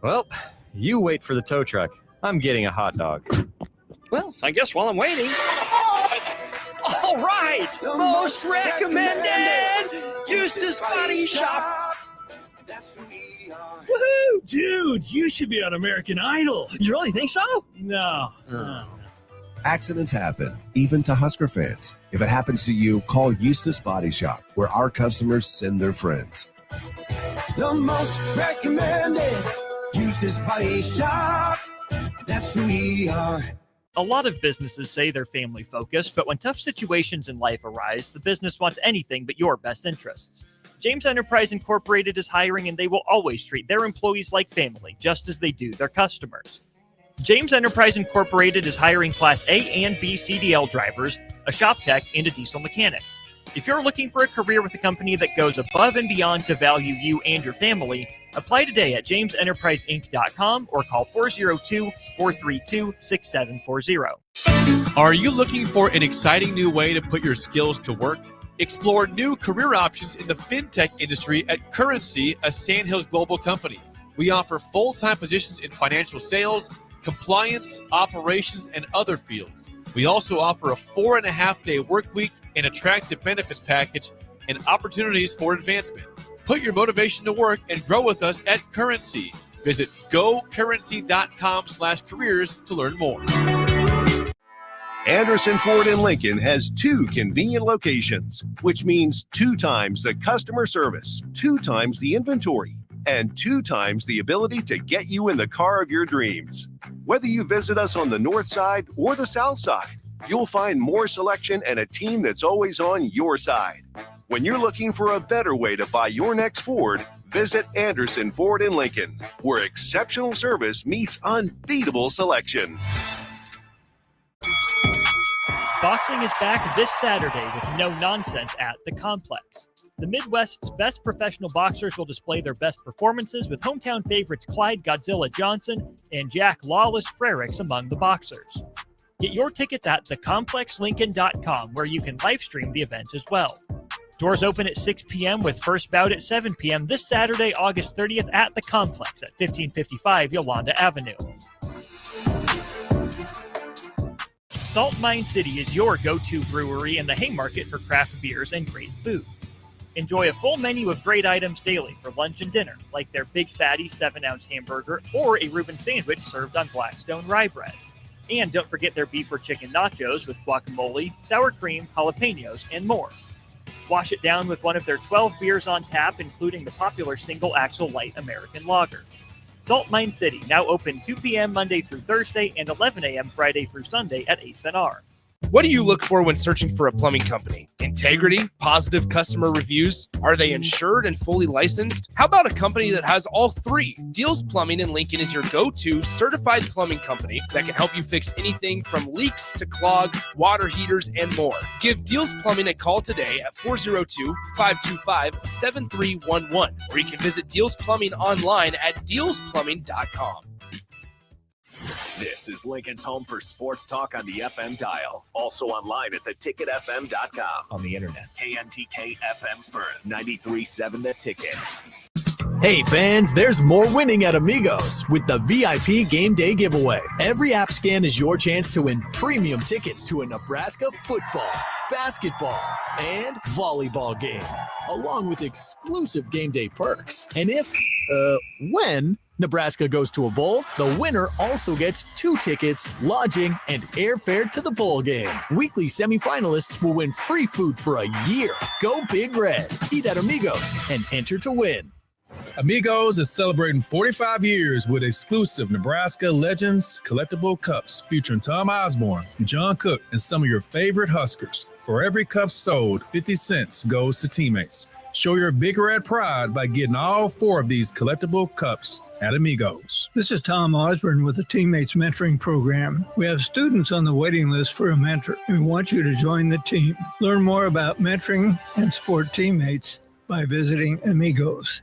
Well, you wait for the tow truck. I'm getting a hot dog. Well, I guess while I'm waiting... All right! Most recommended! Eustace Body Shop! Woohoo! Dude, you should be on American Idol. You really think so? No. Accidents happen, even to Husker fans. If it happens to you, call Eustace Body Shop, where our customers send their friends. The most recommended Eustace Body Shop. That's who we are. A lot of businesses say they're family focused, but when tough situations in life arise, the business wants anything but your best interests. James Enterprise Incorporated is hiring, and they will always treat their employees like family, just as they do their customers. James Enterprise Incorporated is hiring Class A and B CDL drivers, a shop tech, and a diesel mechanic. If you're looking for a career with a company that goes above and beyond to value you and your family, apply today at jamesenterpriseinc.com or call 402-432-6740. Are you looking for an exciting new way to put your skills to work? Explore new career options in the fintech industry at Currency, a Sandhills global company. We offer full-time positions in financial sales, compliance, operations, and other fields. We also offer a 4.5-day work week, an attractive benefits package, and opportunities for advancement. Put your motivation to work and grow with us at Currency. Visit gocurrency.com/careers to learn more. Anderson Ford in Lincoln has 2 convenient locations, which means 2 times the customer service, 2 times the inventory, and 2 times the ability to get you in the car of your dreams. Whether you visit us on the north side or the south side, you'll find more selection and a team that's always on your side. When you're looking for a better way to buy your next Ford, visit Anderson Ford in Lincoln, where exceptional service meets unbeatable selection. Boxing is back this Saturday with no nonsense at the Complex. The Midwest's best professional boxers will display their best performances with hometown favorites Clyde Godzilla Johnson and Jack Lawless Frericks among the boxers. Get your tickets at thecomplexlincoln.com, where you can live stream the event as well. Doors open at 6 p.m. with first bout at 7 p.m. this Saturday, August 30th at the Complex at 1555 Yolanda Avenue. Salt Mine City is your go-to brewery in the Haymarket for craft beers and great food. Enjoy a full menu of great items daily for lunch and dinner, like their Big Fatty 7-ounce hamburger or a Reuben sandwich served on Blackstone rye bread. And don't forget their beef or chicken nachos with guacamole, sour cream, jalapenos, and more. Wash it down with one of their 12 beers on tap, including the popular Single Axle Light American Lager. Salt Mine City, now open 2 p.m. Monday through Thursday and 11 a.m. Friday through Sunday at 8th and R. What do you look for when searching for a plumbing company? Integrity? Positive customer reviews? Are they insured and fully licensed? How about a company that has all 3? Deals Plumbing in Lincoln is your go-to certified plumbing company that can help you fix anything from leaks to clogs, water heaters, and more. Give Deals Plumbing a call today at 402-525-7311, or you can visit Deals Plumbing online at dealsplumbing.com. This is Lincoln's home for sports talk on the FM dial. Also online at theticketfm.com. On the internet. KNTK FM Firth, 93.7 The Ticket. Hey fans, there's more winning at Amigos with the VIP Game Day giveaway. Every app scan is your chance to win premium tickets to a Nebraska football, basketball, and volleyball game, along with exclusive game day perks. And when Nebraska goes to a bowl, the winner also gets 2 tickets, lodging, and airfare to the bowl game. Weekly semifinalists will win free food for a year. Go Big Red. Eat at Amigos and enter to win. Amigos is celebrating 45 years with exclusive Nebraska Legends collectible cups featuring Tom Osborne, John Cook, and some of your favorite Huskers. For every cup sold, 50 cents goes to teammates. Show your Big Red pride by getting all 4 of these collectible cups at Amigos. This is Tom Osborne with the Teammates Mentoring Program. We have students on the waiting list for a mentor, and we want you to join the team. Learn more about mentoring and support teammates by visiting Amigos.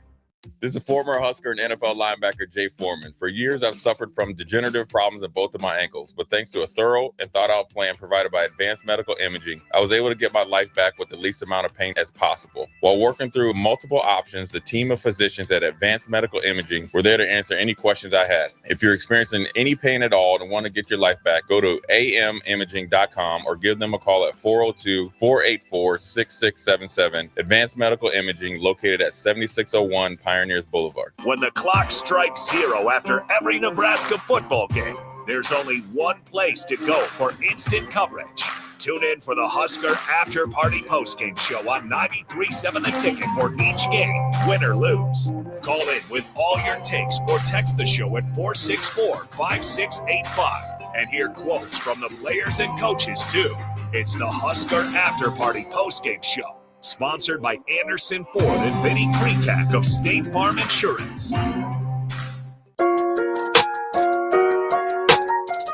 This is former Husker and NFL linebacker Jay Foreman. For years, I've suffered from degenerative problems in both of my ankles, but thanks to a thorough and thought-out plan provided by Advanced Medical Imaging, I was able to get my life back with the least amount of pain as possible. While working through multiple options, the team of physicians at Advanced Medical Imaging were there to answer any questions I had. If you're experiencing any pain at all and want to get your life back, go to amimaging.com or give them a call at 402-484-6677. Advanced Medical Imaging, located at 7601 Pioneers Boulevard. When the clock strikes 0 after every Nebraska football game, there's only one place to go for instant coverage. Tune in for the Husker After Party Postgame Show on 93.7 The Ticket for each game, win or lose. Call in with all your takes or text the show at 464-5685 and hear quotes from the players and coaches too. It's the Husker After Party Postgame Show, sponsored by Anderson Ford and Vinny Krikak of State Farm Insurance.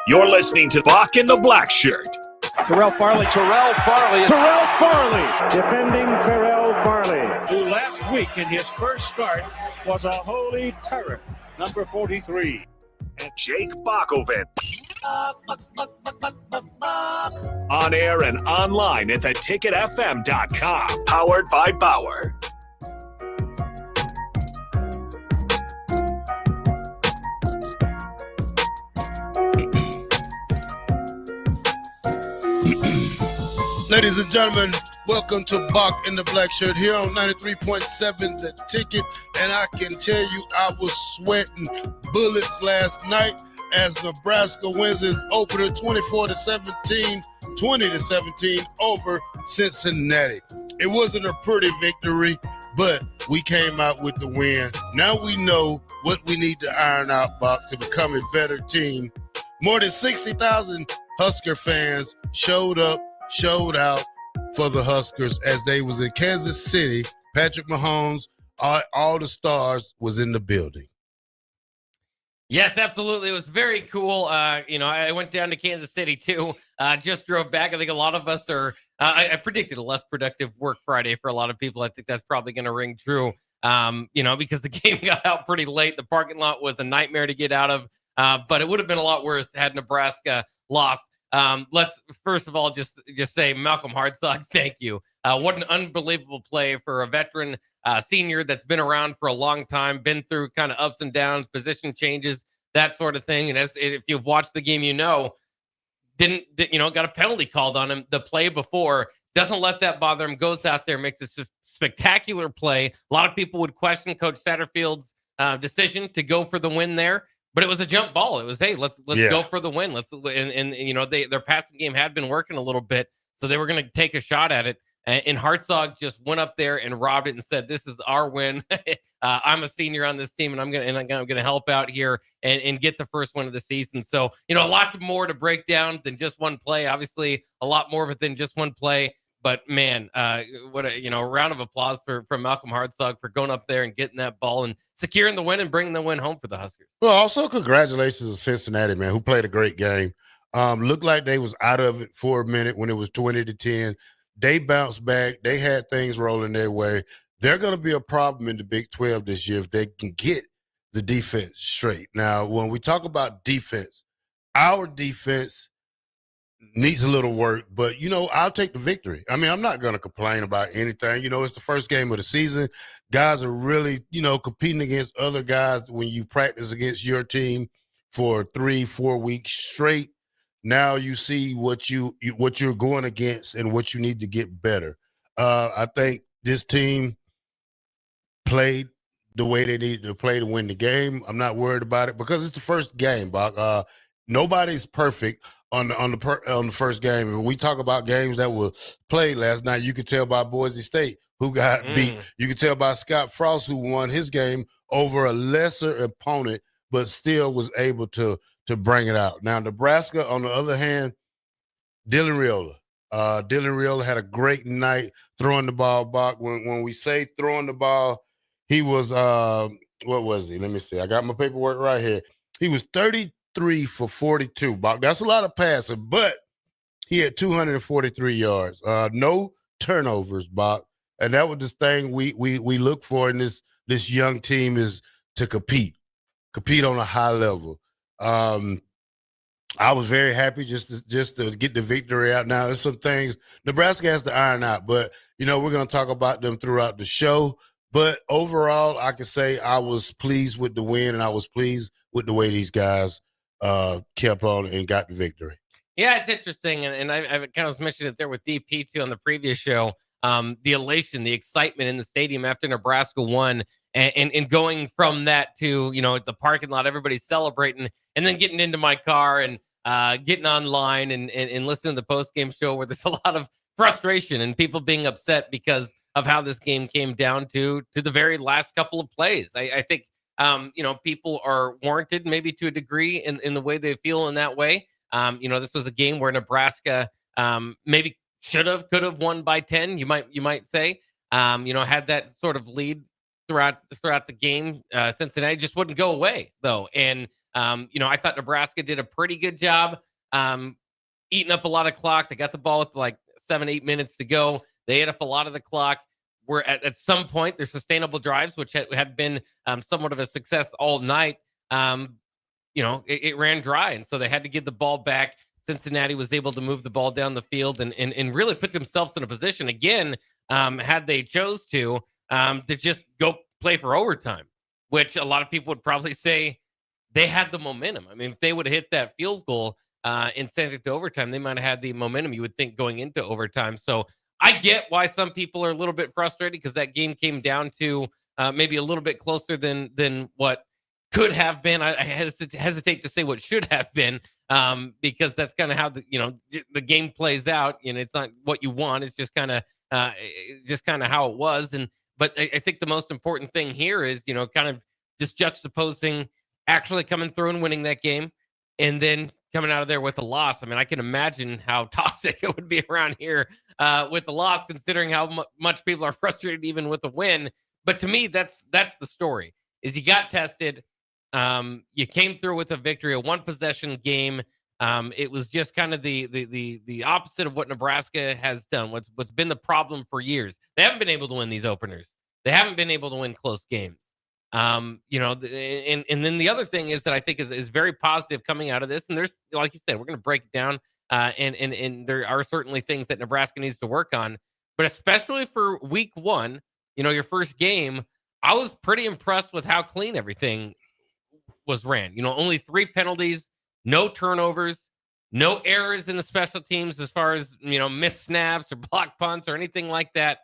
You're listening to Bock and the Blackshirt. Terrell Farley. Defending Terrell Farley, who last week in his first start was a holy terror. Number 43. And Jake Bockoven. On air and online at theticketfm.com. Powered by Bauer. Ladies and gentlemen, welcome to Bock and the Blackshirt here on 93.7 The Ticket. And I can tell you I was sweating bullets last night as Nebraska wins its opener 20-17 over Cincinnati. It wasn't a pretty victory, but we came out with the win. Now we know what we need to iron out, Bock, to become a better team. More than 60,000 Husker fans showed up, showed out for the Huskers as they was in Kansas City. Patrick Mahomes, all the stars was in the building. Yes, absolutely. It was very cool. I went down to Kansas City too. Just drove back. I think a lot of us are, I predicted a less productive work Friday for a lot of people. I think that's probably going to ring true, because the game got out pretty late. The parking lot was a nightmare to get out of, but it would have been a lot worse had Nebraska lost. Let's first of all just say Malcolm Hartzog, thank you. What an unbelievable play for a veteran senior that's been around for a long time, been through kind of ups and downs, position changes, that sort of thing. And if you've watched the game, got a penalty called on him the play before. Doesn't let that bother him. Goes out there, makes a spectacular play. A lot of people would question Coach Satterfield's decision to go for the win there. But it was a jump ball. It was, hey, let's go for the win. Their passing game had been working a little bit, so they were going to take a shot at it. And Hartzog just went up there and robbed it and said, "This is our win. I'm a senior on this team, and I'm gonna help out here and get the first win of the season." So a lot more to break down than just one play. Obviously, a lot more of it than just one play. But man, what a round of applause for Malcolm Hartzog for going up there and getting that ball and securing the win and bringing the win home for the Huskers. Well, also congratulations to Cincinnati, man, who played a great game. Looked like they was out of it for a minute when it was 20-10. They bounced back. They had things rolling their way. They're going to be a problem in the Big 12 this year if they can get the defense straight. Now, when we talk about defense, our defense needs a little work, but, I'll take the victory. I mean, I'm not going to complain about anything. It's the first game of the season. Guys are really, competing against other guys when you practice against your team for 3-4 weeks straight. Now you see what you're going against and what you need to get better. I think this team played the way they needed to play to win the game. I'm not worried about it because it's the first game, Bock. Nobody's perfect on the first game. And we talk about games that were played last night. You could tell by Boise State who got beat. You could tell by Scott Frost who won his game over a lesser opponent, but still was able to bring it out. Now, Nebraska, on the other hand, Dylan Riola had a great night throwing the ball, Bock. When we say throwing the ball, he was, what was he? Let me see. I got my paperwork right here. He was 33 for 42, Bock. That's a lot of passing, but he had 243 yards. No turnovers, Bock. And that was the thing we look for in this this young team is to compete on a high level. I was very happy just to get the victory out. Now, there's some things Nebraska has to iron out, but, we're going to talk about them throughout the show. But overall, I can say I was pleased with the win, and I was pleased with the way these guys kept on and got the victory. Yeah, it's interesting, and I kind of mentioned it there with DP too on the previous show. The elation, the excitement in the stadium after Nebraska won, and going from that to at the parking lot, everybody's celebrating, and then getting into my car and getting online and listening to the post game show where there's a lot of frustration and people being upset because of how this game came down to the very last couple of plays. I think people are warranted maybe to a degree in the way they feel in that way. This was a game where Nebraska maybe could have won by 10. You might say, had that sort of lead throughout the game. Cincinnati just wouldn't go away though, and I thought Nebraska did a pretty good job eating up a lot of clock. They got the ball with like 7-8 minutes to go. They ate up a lot of the clock. Where at some point their sustainable drives, which had been somewhat of a success all night, it ran dry, and so they had to give the ball back. Cincinnati was able to move the ball down the field and really put themselves in a position again, had they chose to just go play for overtime, which a lot of people would probably say they had the momentum. I mean, if they would have hit that field goal and sent it to overtime, they might have had the momentum, you would think, going into overtime. So I get why some people are a little bit frustrated because that game came down to maybe a little bit closer than what could have been. I hesitate to say what should have been because that's kind of how the game plays out. It's not what you want. It's just kind of how it was. But I think the most important thing here is kind of just juxtaposing actually coming through and winning that game, and then coming out of there with a loss. I mean, I can imagine how toxic it would be around here with the loss, considering how much people are frustrated even with the win. But to me, that's the story. Is you got tested, you came through with a victory, a one possession game. It was just kind of the opposite of what Nebraska has done. What's been the problem for years? They haven't been able to win these openers. They haven't been able to win close games. And then the other thing is that I think is very positive coming out of this. And there's, like you said, we're going to break it down. And there are certainly things that Nebraska needs to work on, but especially for week one, your first game, I was pretty impressed with how clean everything was ran. Only 3 penalties, no turnovers, no errors in the special teams as far as, missed snaps or block punts or anything like that.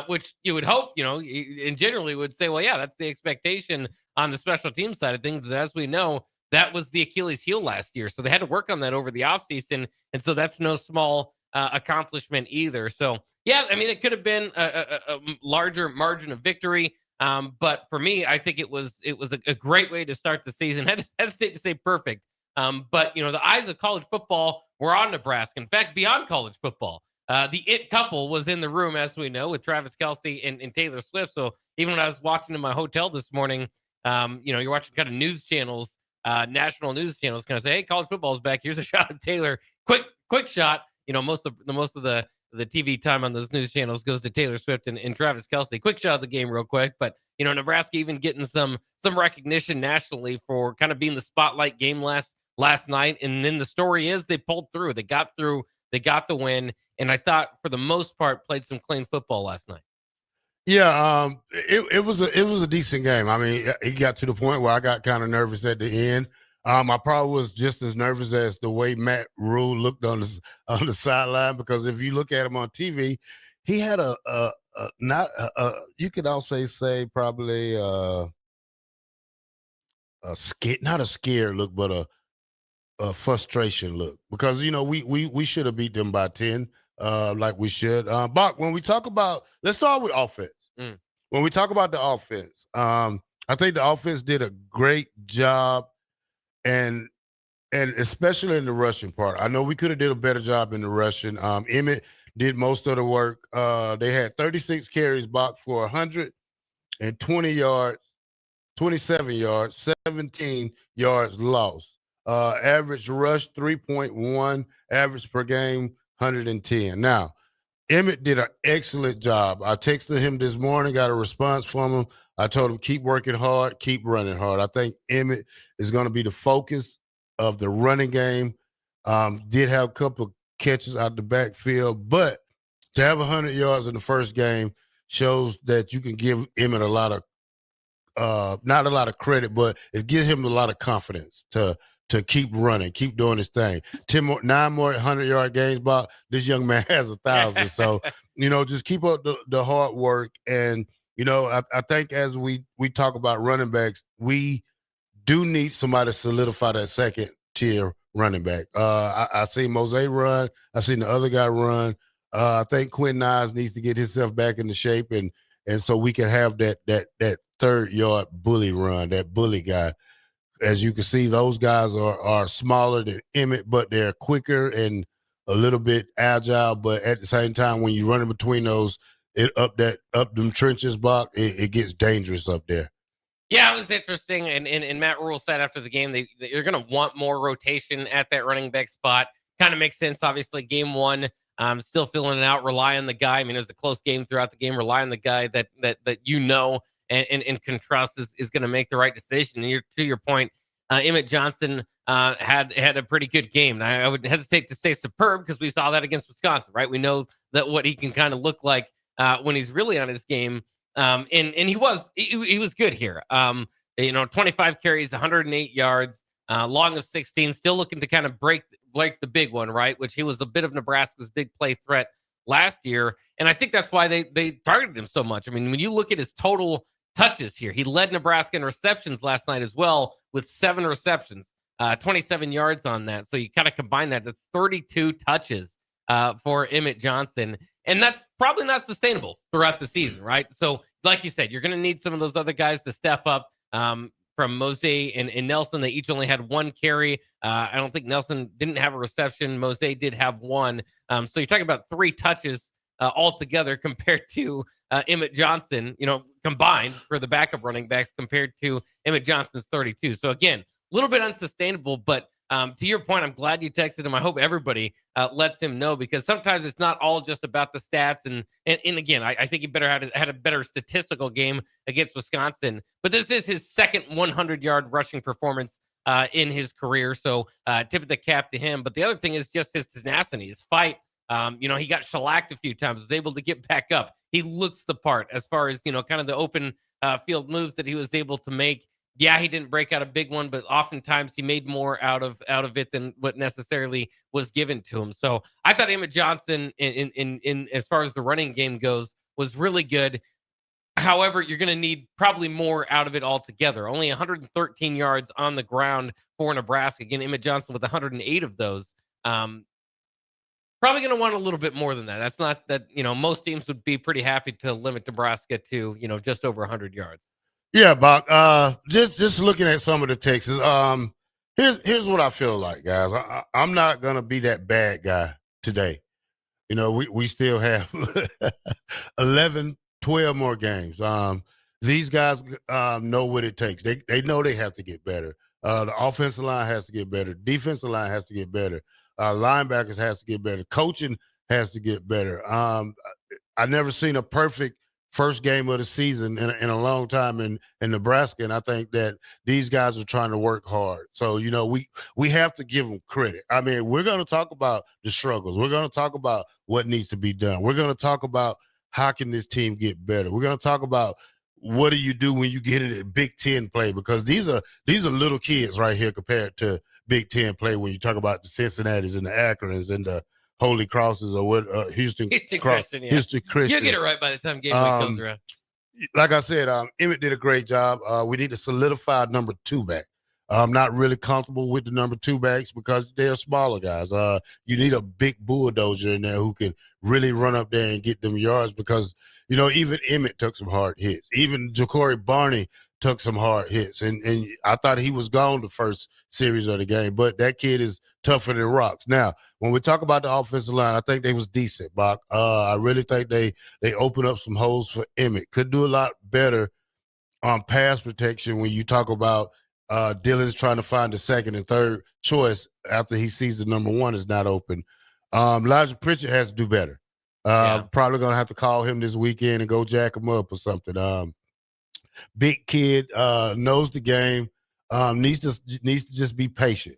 Which you would hope, and generally would say, well, yeah, that's the expectation on the special team side of things. But as we know, that was the Achilles heel last year. So they had to work on that over the offseason. And so that's no small accomplishment either. So, yeah, I mean, it could have been a larger margin of victory. But for me, I think it was a great way to start the season. I hesitate to say perfect. But, the eyes of college football were on Nebraska. In fact, beyond college football. The it couple was in the room, as we know, with Travis Kelce and Taylor Swift. So even when I was walking to my hotel this morning, you're watching kind of news channels, national news channels, kind of say, "Hey, college football is back. Here's a shot of Taylor. Quick shot." Most of the TV time on those news channels goes to Taylor Swift and Travis Kelce. Quick shot of the game, real quick. But Nebraska even getting some recognition nationally for kind of being the spotlight game last night. And then the story is they pulled through. They got through. They got the win. And I thought, for the most part, played some clean football last night. Yeah, it was a decent game. I mean, it got to the point where I got kind of nervous at the end. I probably was just as nervous as the way Matt Rule looked on the sideline, because if you look at him on TV, he had you could also say probably not a scared look, but a frustration look, because we should have beat them by 10. Like we should. Bock, when we talk about, let's start with offense. When we talk about the offense, I think the offense did a great job, and especially in the rushing part. I know we could have did a better job in the rushing. Emmett did most of the work. They had 36 carries, Bock, for 120 yards, 27 yards, 17 yards lost. Average rush 3.1, average per game 110. Now, Emmett did an excellent job. I texted him this morning, got a response from him. I told him, keep working hard, keep running hard. I think Emmett is going to be the focus of the running game. Did have a couple of catches out the backfield, but to have 100 yards in the first game shows that you can give Emmett a lot of, not a lot of credit, but it gives him a lot of confidence to keep running, keep doing his thing. 9 more 100-yard games, Bob. This young man has 1,000. So, just keep up the hard work. And, I think as we talk about running backs, we do need somebody to solidify that second tier running back. I seen Mose run. I seen the other guy run. I think Quinn Niles needs to get himself back into shape, and so we can have that third-yard bully run, that bully guy. As you can see, those guys are smaller than Emmett, but they're quicker and a little bit agile. But at the same time, when you run in between those, up them trenches, Bach, it gets dangerous up there. Yeah, it was interesting. And Matt Rule said after the game, they're going to want more rotation at that running back spot. Kind of makes sense. Obviously, game one, still filling it out, rely on the guy. I mean, it was a close game throughout the game. Rely on the guy that and can trust is going to make the right decision. And to your point, Emmett Johnson had a pretty good game. And I would hesitate to say superb because we saw that against Wisconsin, right? We know that what he can kind of look like when he's really on his game. And he was good here. 25 carries, 108 yards, long of 16, still looking to kind of break the big one, right? Which he was a bit of Nebraska's big play threat last year. And I think that's why they targeted him so much. I mean, when you look at his total touches here, he led Nebraska in receptions last night as well with 7 receptions, 27 yards on that. So you kind of combine that. That's 32 touches for Emmett Johnson. And that's probably not sustainable throughout the season, right? So like you said, you're going to need some of those other guys to step up from Mose and Nelson. They each only had 1 carry. I don't think Nelson didn't have a reception. Mose did have 1. So you're talking about 3 touches altogether compared to Emmett Johnson, combined for the backup running backs compared to Emmett Johnson's 32. So again, a little bit unsustainable, but to your point, I'm glad you texted him. I hope everybody lets him know, because sometimes it's not all just about the stats. And again, I think he better had a better statistical game against Wisconsin. But this is his second 100-yard rushing performance in his career. So tip of the cap to him. But the other thing is just his tenacity, his fight. He got shellacked a few times, was able to get back up. He looks the part as far as, kind of the open field moves that he was able to make. Yeah, he didn't break out a big one, but oftentimes he made more out of it than what necessarily was given to him. So I thought Emmett Johnson, in as far as the running game goes, was really good. However, you're going to need probably more out of it altogether. Only 113 yards on the ground for Nebraska. Again, Emmett Johnson with 108 of those. Probably going to want a little bit more than that. That's not that, most teams would be pretty happy to limit Nebraska to, just over 100 yards. Yeah, Bach. Just looking at some of the texts. Here's what I feel like, guys. I'm not gonna be that bad guy today. We still have 11, 12 more games. These guys know what it takes. They know they have to get better. The offensive line has to get better. Defensive line has to get better. Linebackers has to get better. Coaching has to get better. I never seen a perfect first game of the season in a long time in Nebraska, and I think that these guys are trying to work hard. So, we have to give them credit. I mean, we're going to talk about the struggles. We're going to talk about what needs to be done. We're going to talk about how can this team get better. We're going to talk about what do you do when you get into Big Ten play, because these are little kids right here compared to Big Ten play when you talk about the Cincinnatis and the Akrons and the Holy Crosses, or what Houston Christian. Houston Christian. You'll get it right by the time game week comes around. Like I said, Emmett did a great job. We need to solidify number 2 back. I'm not really comfortable with the number 2 backs because they're smaller guys. You need a big bulldozer in there who can really run up there and get them yards, because, even Emmett took some hard hits. Even Ja'Cory Barney took some hard hits. And I thought he was gone the first series of the game, but that kid is tougher than rocks. Now, when we talk about the offensive line, I think they was decent, Bach. I really think they opened up some holes for Emmett. Could do a lot better on pass protection when you talk about Dylan's trying to find the second and third choice after he sees the number 1 is not open. Elijah Pritchard has to do better. Probably going to have to call him this weekend and go jack him up or something. big kid, knows the game, needs to just be patient.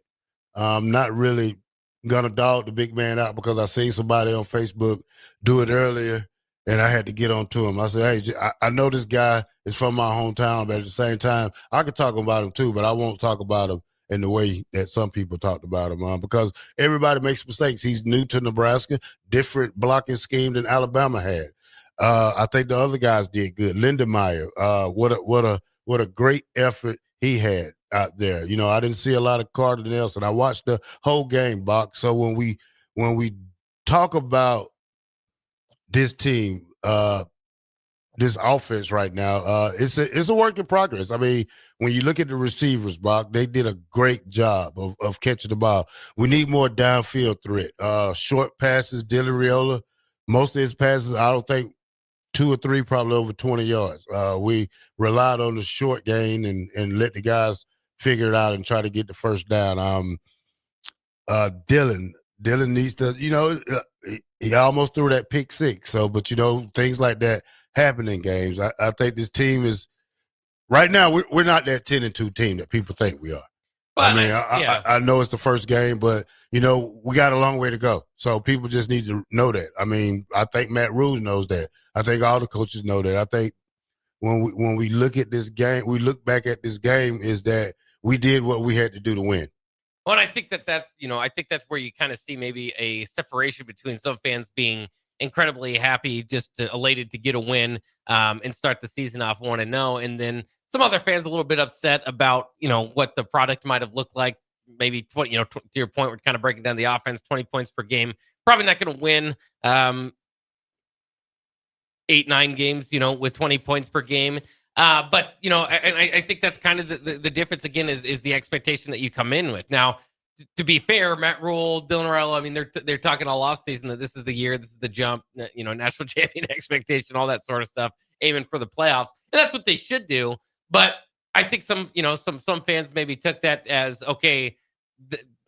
Not really gonna dog the big man out because I seen somebody on Facebook do it earlier, and I had to get on to him. I said, hey, I know this guy is from my hometown, but at the same time, I could talk about him too, but I won't talk about him in the way that some people talked about him, because everybody makes mistakes. He's new to Nebraska, different blocking scheme than Alabama had. I think the other guys did good. Lindemeyer, what a great effort he had out there. You know, I didn't see a lot of Carter Nelson. I watched the whole game, Bach. So when we talk about this team, this offense right now, it's a work in progress. I mean, when you look at the receivers, Bach, they did a great job of catching the ball. We need more downfield threat. Short passes, Dylan Riola, most of his passes, I don't think 2 or 3 probably over 20 yards. We relied on the short gain and let the guys figure it out and try to get the first down. Dylan needs to, he almost threw that pick 6. So, but things like that happen in games. I think this team is right now. We're not that 10-2 team that people think we are. But, I know it's the first game, but we got a long way to go. So people just need to know that. I mean, I think Matt Rule knows that. I think all the coaches know that. I think when we look at this game, we look back at this game, is that we did what we had to do to win. Well, and I think that's where you kind of see maybe a separation between some fans being incredibly happy, just elated to get a win and start the season off 1-0, and then some other fans a little bit upset about what the product might have looked like. Maybe 20, to your point, we're kind of breaking down the offense, 20 points per game. Probably not going to win 8-9 games, with 20 points per game. But and I think that's kind of the difference again is the expectation that you come in with. Now, to be fair, Matt Rule, Dylan Riola, I mean, they're talking all offseason that this is the year, this is the jump, national champion expectation, all that sort of stuff, aiming for the playoffs, and that's what they should do. But I think some fans maybe took that as, okay,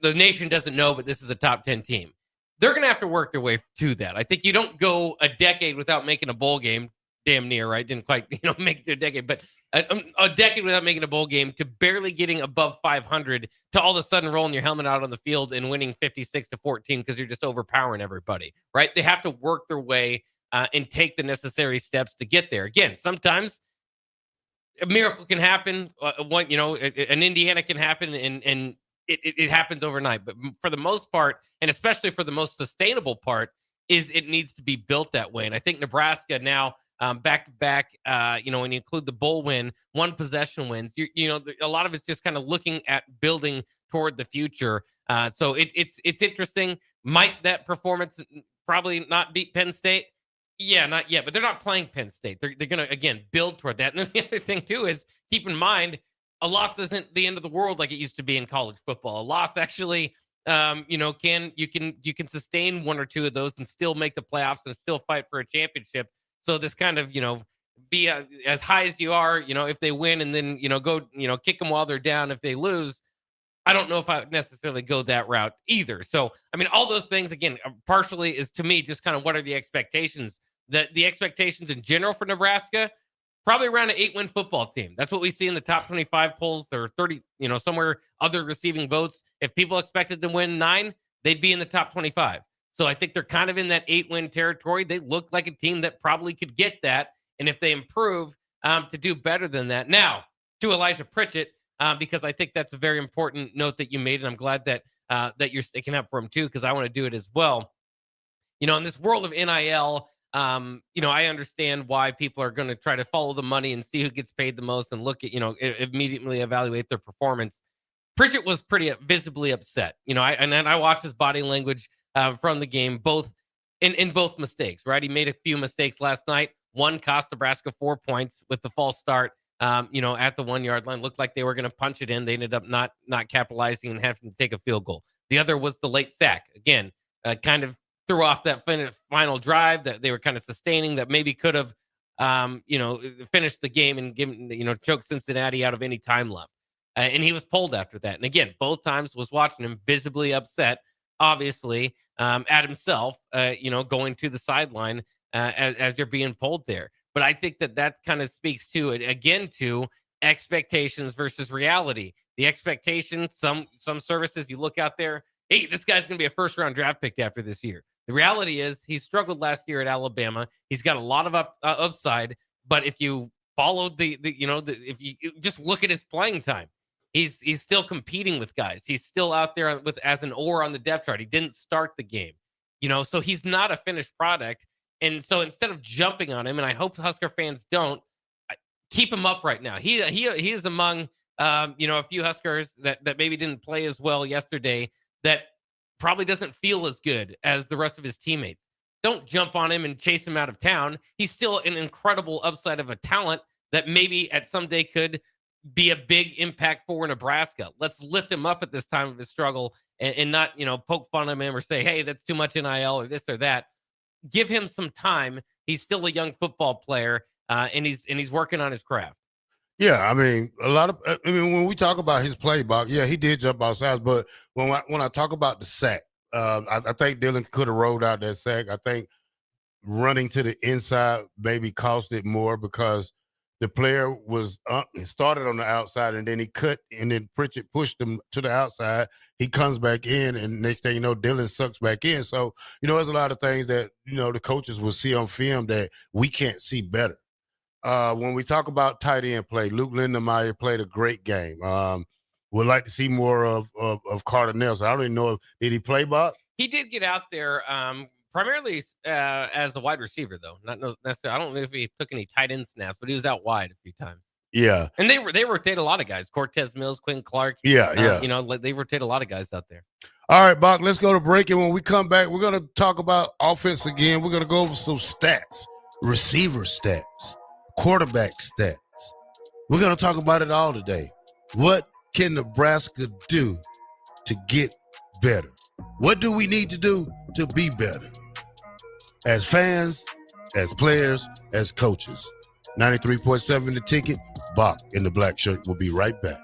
the nation doesn't know, but this is a top 10 team. They're going to have to work their way to that. I think you don't go a decade without making a bowl game. Damn near, right? Didn't quite, make it to a decade, but a decade without making a bowl game, to barely getting above 500, to all of a sudden rolling your helmet out on the field and winning 56-14 because you're just overpowering everybody, right? They have to work their way and take the necessary steps to get there. Again, sometimes a miracle can happen. An Indiana can happen, and it happens overnight. But for the most part, and especially for the most sustainable part, is it needs to be built that way. And I think Nebraska now, back to back, when you include the bowl win, 1 possession wins, a lot of it's just kind of looking at building toward the future. So it's interesting. Might that performance probably not beat Penn State? Yeah, not yet, but they're not playing Penn State. They're going to, again, build toward that. And then the other thing, too, is keep in mind, a loss isn't the end of the world like it used to be in college football. A loss actually, you can sustain 1 or 2 of those and still make the playoffs and still fight for a championship. So this kind of, be as high as you are, if they win, and then, go, kick them while they're down if they lose. I don't know if I would necessarily go that route either. So, I mean, all those things, again, partially is, to me, just kind of what are the expectations. The expectations in general for Nebraska, probably around an 8-win football team. That's what we see in the top 25 polls. There are 30, somewhere other receiving votes. If people expected to win 9, they'd be in the top 25. So I think they're kind of in that 8-win territory. They look like a team that probably could get that. And if they improve, to do better than that. Now, to Elijah Pritchett, because I think that's a very important note that you made, and I'm glad that you're sticking up for him too, because I want to do it as well. In this world of NIL, I understand why people are going to try to follow the money and see who gets paid the most and look at, immediately evaluate their performance. Pritchett was pretty visibly upset, I watched his body language from the game, both in both mistakes, right? He made a few mistakes last night. One cost Nebraska 4 points with the false start, at the 1-yard line. Looked like they were going to punch it in. They ended up not capitalizing and having to take a field goal. The other was the late sack. Again, kind of threw off that final drive that they were kind of sustaining that maybe could have, finished the game and given, choked Cincinnati out of any time left. And he was pulled after that. And again, both times was watching him visibly upset, obviously, at himself, going to the sideline as you're being pulled there. But I think that kind of speaks to it again to expectations versus reality. The expectation, some services you look out there, hey, this guy's going to be a first-round draft pick after this year. The reality is he struggled last year at Alabama. He's got a lot of upside, but if you followed if you just look at his playing time, he's still competing with guys. He's still out there as an oar on the depth chart. He didn't start the game, so he's not a finished product. And so instead of jumping on him, and I hope Husker fans don't, keep him up right now. He is among a few Huskers that maybe didn't play as well yesterday, that probably doesn't feel as good as the rest of his teammates. Don't jump on him and chase him out of town. He's still an incredible upside of a talent that maybe at some day could be a big impact for Nebraska. Let's lift him up at this time of his struggle and not, poke fun at him or say, hey, that's too much NIL or this or that. Give him some time. He's still a young football player, and he's working on his craft. Yeah, I mean, when we talk about his play, Bock, yeah, he did jump outside, but when I talk about the sack, I think Dylan could have rolled out that sack. I think running to the inside maybe cost it more because the player was started on the outside and then he cut and then Pritchett pushed him to the outside. He comes back in and next thing you know, Dylan sucks back in. So, there's a lot of things that, the coaches will see on film that we can't see better. When we talk about tight end play, Luke Lindenmeyer played a great game. Would like to see more of Carter Nelson. I don't even know did he play, Bob? He did get out there primarily as a wide receiver, though. Not necessarily. I don't know if he took any tight end snaps, but he was out wide a few times. Yeah, and they rotate a lot of guys. Cortez Mills, Quinn Clark. Yeah. They rotate a lot of guys out there. All right, Bock, let's go to break, and when we come back, we're gonna talk about offense again. We're gonna go over some stats, receiver stats, quarterback stats. We're going to talk about it all today. What can Nebraska do to get better? What do we need to do to be better? As fans, as players, as coaches. 93.7 The Ticket, Bock in the Black Shirt. We'll be right back.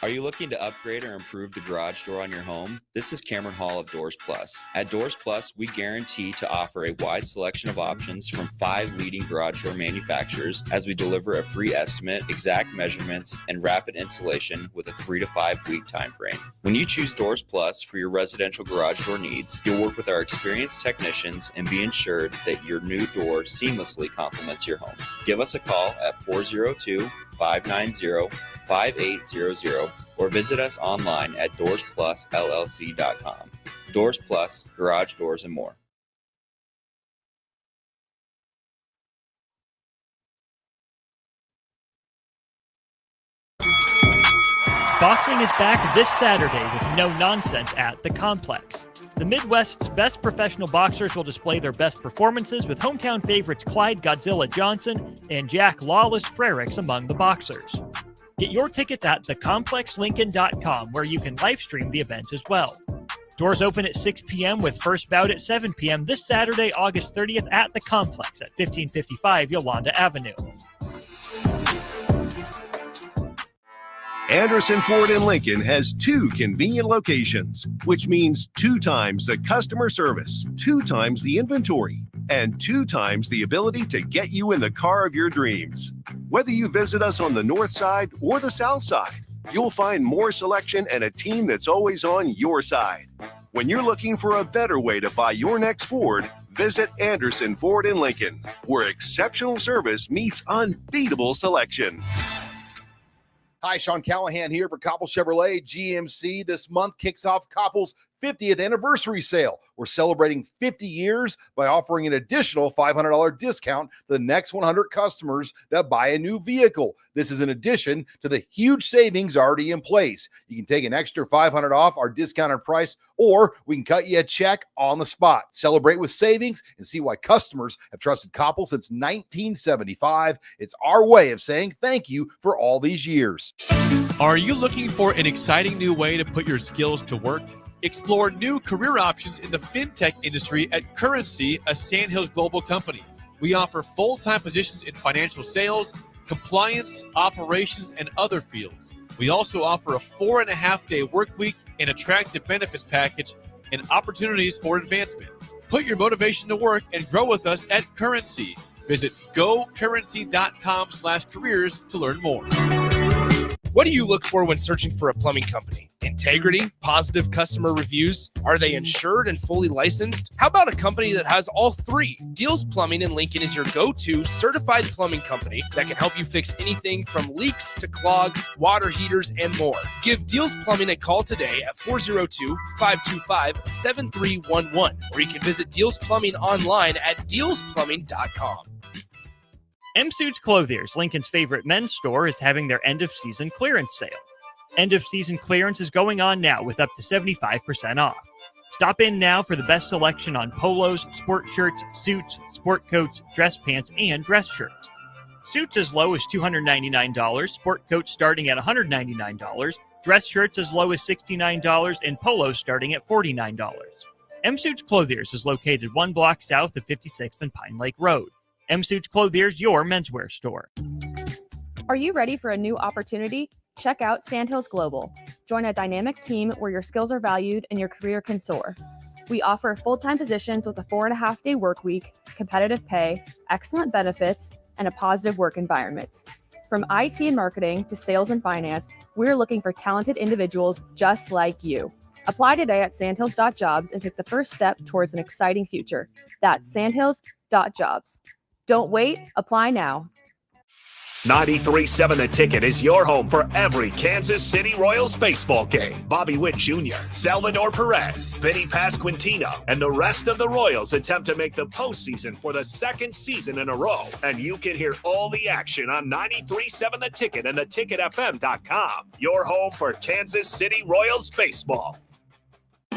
Are you looking to upgrade or improve the garage door on your home? This is Cameron Hall of Doors Plus. At Doors Plus, we guarantee to offer a wide selection of options from 5 leading garage door manufacturers as we deliver a free estimate, exact measurements, and rapid installation with a 3 to 5 week time frame. When you choose Doors Plus for your residential garage door needs, you'll work with our experienced technicians and be ensured that your new door seamlessly complements your home. Give us a call at 402-590-5800 or visit us online at doorsplusllc.com. Doors Plus, garage doors and more. Boxing is back this Saturday with no nonsense at the Complex. The Midwest's best professional boxers will display their best performances with hometown favorites Clyde Godzilla Johnson and Jack Lawless Frericks among the boxers. Get your tickets at thecomplexlincoln.com where you can live stream the event as well. Doors open at 6 p.m. with first bout at 7 p.m. this Saturday, August 30th at the Complex at 1555 Yolanda Avenue. Anderson Ford in Lincoln has 2 convenient locations, which means 2 times the customer service, 2 times the inventory, and 2 times the ability to get you in the car of your dreams. Whether you visit us on the north side or the south side, you'll find more selection and a team that's always on your side. When you're looking for a better way to buy your next Ford, visit Anderson Ford in Lincoln, where exceptional service meets unbeatable selection. Hi, Sean Callahan here for Koppel Chevrolet GMC. This month kicks off Koppel's 50th anniversary sale. We're celebrating 50 years by offering an additional $500 discount to the next 100 customers that buy a new vehicle. This is in addition to the huge savings already in place. You can take an extra $500 off our discounted price, or we can cut you a check on the spot. Celebrate with savings and see why customers have trusted Koppel since 1975. It's our way of saying thank you for all these years. Are you looking for an exciting new way to put your skills to work? Explore new career options in the fintech industry at Currency, a Sandhills global company. We offer full-time positions in financial sales, compliance, operations, and other fields. We also offer a 4.5-day work week, an attractive benefits package, and opportunities for advancement. put your motivation to work and grow with us at Currency. Visit gocurrency.com/careers to learn more. What do you look for when searching for a plumbing company? Integrity, positive customer reviews? Are they insured and fully licensed? How about a company that has all three? Deals Plumbing in Lincoln is your go-to certified plumbing company that can help you fix anything from leaks to clogs, water heaters, and more. Give Deals Plumbing a call today at 402-525-7311, or you can visit Deals Plumbing online at dealsplumbing.com. M-Suits Clothiers, Lincoln's favorite men's store, is having their end-of-season clearance sale. End-of-season clearance is going on now with up to 75% off. Stop in now for the best selection on polos, sport shirts, suits, sport coats, dress pants, and dress shirts. Suits as low as $299, sport coats starting at $199, dress shirts as low as $69, and polos starting at $49. M-Suits Clothiers is located 1 block south of 56th and Pine Lake Road. M-Suits Clothiers, your menswear store. Are you ready for a new opportunity? Check out Sandhills Global. Join a dynamic team where your skills are valued and your career can soar. We offer full-time positions with a 4.5-day work week, competitive pay, excellent benefits, and a positive work environment. From IT and marketing to sales and finance, we're looking for talented individuals just like you. Apply today at sandhills.jobs and take the first step towards an exciting future. That's sandhills.jobs. Don't wait, apply now. 93.7 The Ticket is your home for every Kansas City Royals baseball game. Bobby Witt Jr., Salvador Perez, Vinny Pasquantino, and the rest of the Royals attempt to make the postseason for the second season in a row. And you can hear all the action on 93.7 The Ticket and theticketfm.com. Your home for Kansas City Royals baseball.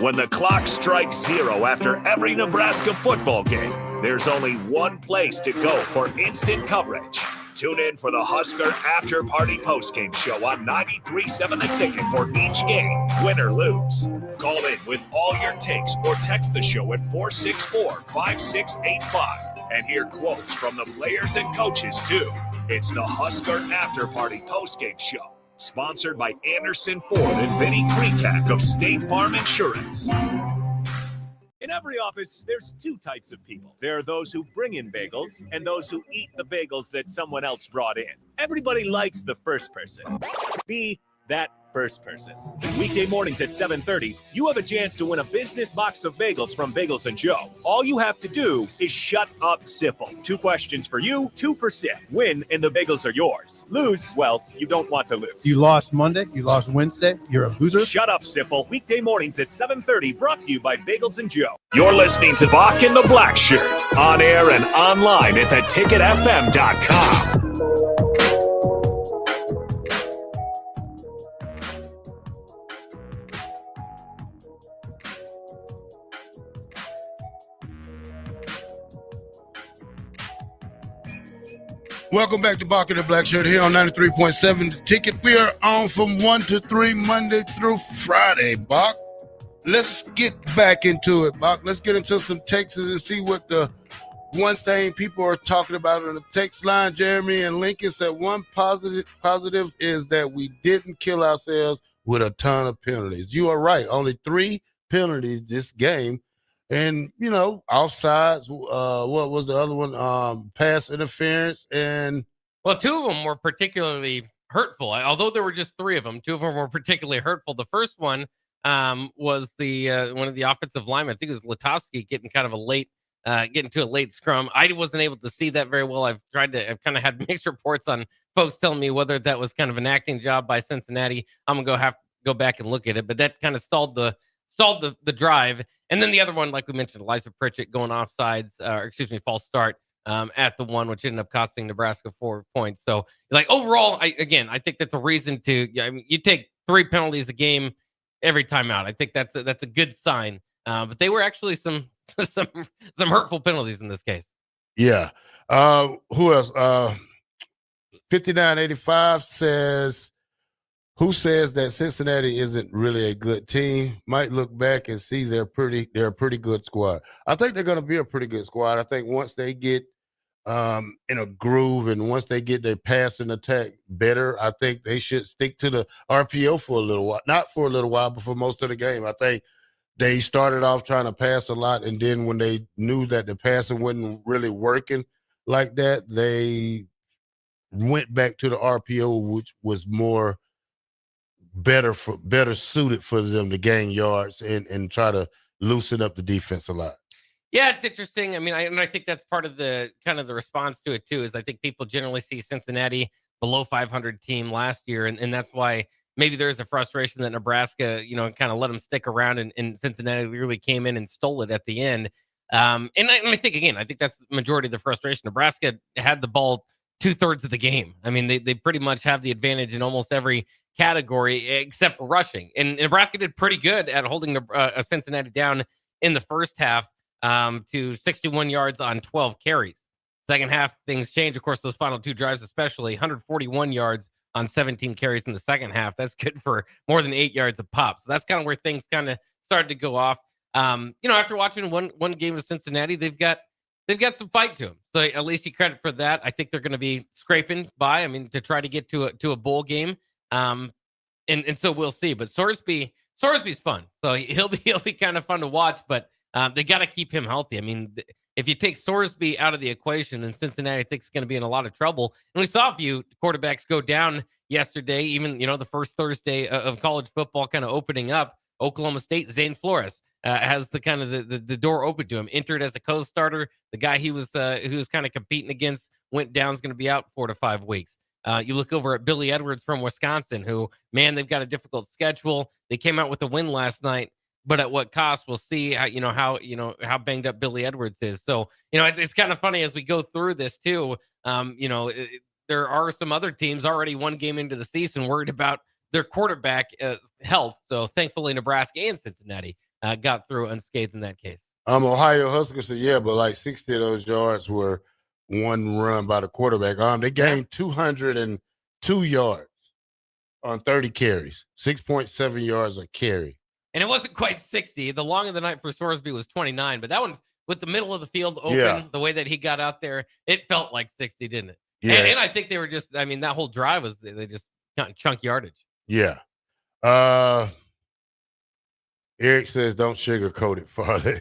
When the clock strikes 0 after every Nebraska football game, there's only one place to go for instant coverage. Tune in for the Husker After Party Postgame Show on 93.7 The Ticket for each game, win or lose. Call in with all your takes or text the show at 464-5685 and hear quotes from the players and coaches too. It's the Husker After Party Postgame Show, sponsored by Anderson Ford and Vinny Kreekak of State Farm Insurance. In every office, there's two types of people. There are those who bring in bagels and those who eat the bagels that someone else brought in. Everybody likes the first person. Be that first person. Weekday mornings at 7:30, you have a chance to win a business box of bagels from Bagels & Joe. All you have to do is shut up, Sipple. 2 questions for you, 2 for Sip. Win and the bagels are yours. Lose, well, you don't want to lose. You lost Monday, you lost Wednesday, you're a loser. Shut up, Sipple. Weekday mornings at 7:30, brought to you by Bagels & Joe. You're listening to Bock the Blackshirt, on air and online at theticketfm.com. Welcome back to Bock The Blackshirt here on 93.7 The Ticket. We are on from 1 to 3 Monday through Friday, Bock. Let's get back into it, Bock. Let's get into some texts and see what the one thing people are talking about on the text line. Jeremy and Lincoln said one positive is that we didn't kill ourselves with a ton of penalties. You are right. Only 3 penalties this game. And, you know, offsides, what was the other one? Pass interference and... Well, 2 of them were particularly hurtful. Although there were just 3 of them, 2 of them were particularly hurtful. The first one was the one of the offensive linemen. I think it was Latowski getting kind of a late, getting to a late scrum. I wasn't able to see that very well. I've kind of had mixed reports on folks telling me whether that was kind of an acting job by Cincinnati. I'm going to have to go back and look at it, but that kind of stalled the drive. And then the other one, like we mentioned, Eliza Pritchett going offsides, false start at the one, which ended up costing Nebraska 4 points. So, like, overall, I think that's a reason to. You take 3 penalties a game every time out. I think that's a good sign. But they were actually some hurtful penalties in this case. Yeah. Who else? 5985 says. Who says that Cincinnati isn't really a good team? Might look back and see they're a pretty good squad. I think they're going to be a pretty good squad. I think once they get in a groove and once they get their pass and attack better, I think they should stick to the RPO for a little while. Not for a little while, but for most of the game. I think they started off trying to pass a lot, and then when they knew that the passing wasn't really working like that, they went back to the RPO, which was better suited for them to gain yards and try to loosen up the defense a lot. Yeah, it's interesting. I mean, I think that's part of the kind of the response to it too. Is I think people generally see Cincinnati below 500 team last year, and that's why maybe there's a frustration that Nebraska, kind of let them stick around, and Cincinnati really came in and stole it at the end. And I think again, I think that's the majority of the frustration. Nebraska had the ball 2/3 of the game. I mean, they pretty much have the advantage in almost every category except for rushing. And Nebraska did pretty good at holding Cincinnati down in the first half to 61 yards on 12 carries. Second half, things change. Of course, those final two drives, especially 141 yards on 17 carries in the second half. That's good for more than 8 yards a pop. So that's kind of where things kind of started to go off. After watching one game of Cincinnati, they've got some fight to them. So at least you credit for that. I think they're going to be scraping by. I mean, to try to get to a bowl game. And so we'll see. But Sorsby's fun. So he'll be kind of fun to watch. But they got to keep him healthy. I mean, if you take Sorsby out of the equation, then Cincinnati thinks going to be in a lot of trouble. And we saw a few quarterbacks go down yesterday. Even the first Thursday of college football kind of opening up. Oklahoma State, Zane Flores has the kind of the door open to him. Entered as a co-starter. The guy he was kind of competing against went down. Is going to be out 4 to 5 weeks. You look over at Billy Edwards from Wisconsin, who, man, they've got a difficult schedule. They came out with a win last night, but at what cost? We'll see how banged up Billy Edwards is. So, it's kind of funny as we go through this too. There are some other teams already one game into the season worried about their quarterback health. So thankfully Nebraska and Cincinnati got through unscathed in that case. Ohio Huskers said, yeah, but like 60 of those yards were one run by the quarterback. They gained 202 yards on 30 carries, 6.7 yards a carry. And it wasn't quite 60. The long of the night for Sorsby was 29, but that one with the middle of the field open, the way that he got out there, it felt like 60, didn't it? Yeah. And I think they were just, that whole drive was, they just got chunk yardage. Yeah. Eric says, don't sugarcoat it, Farley.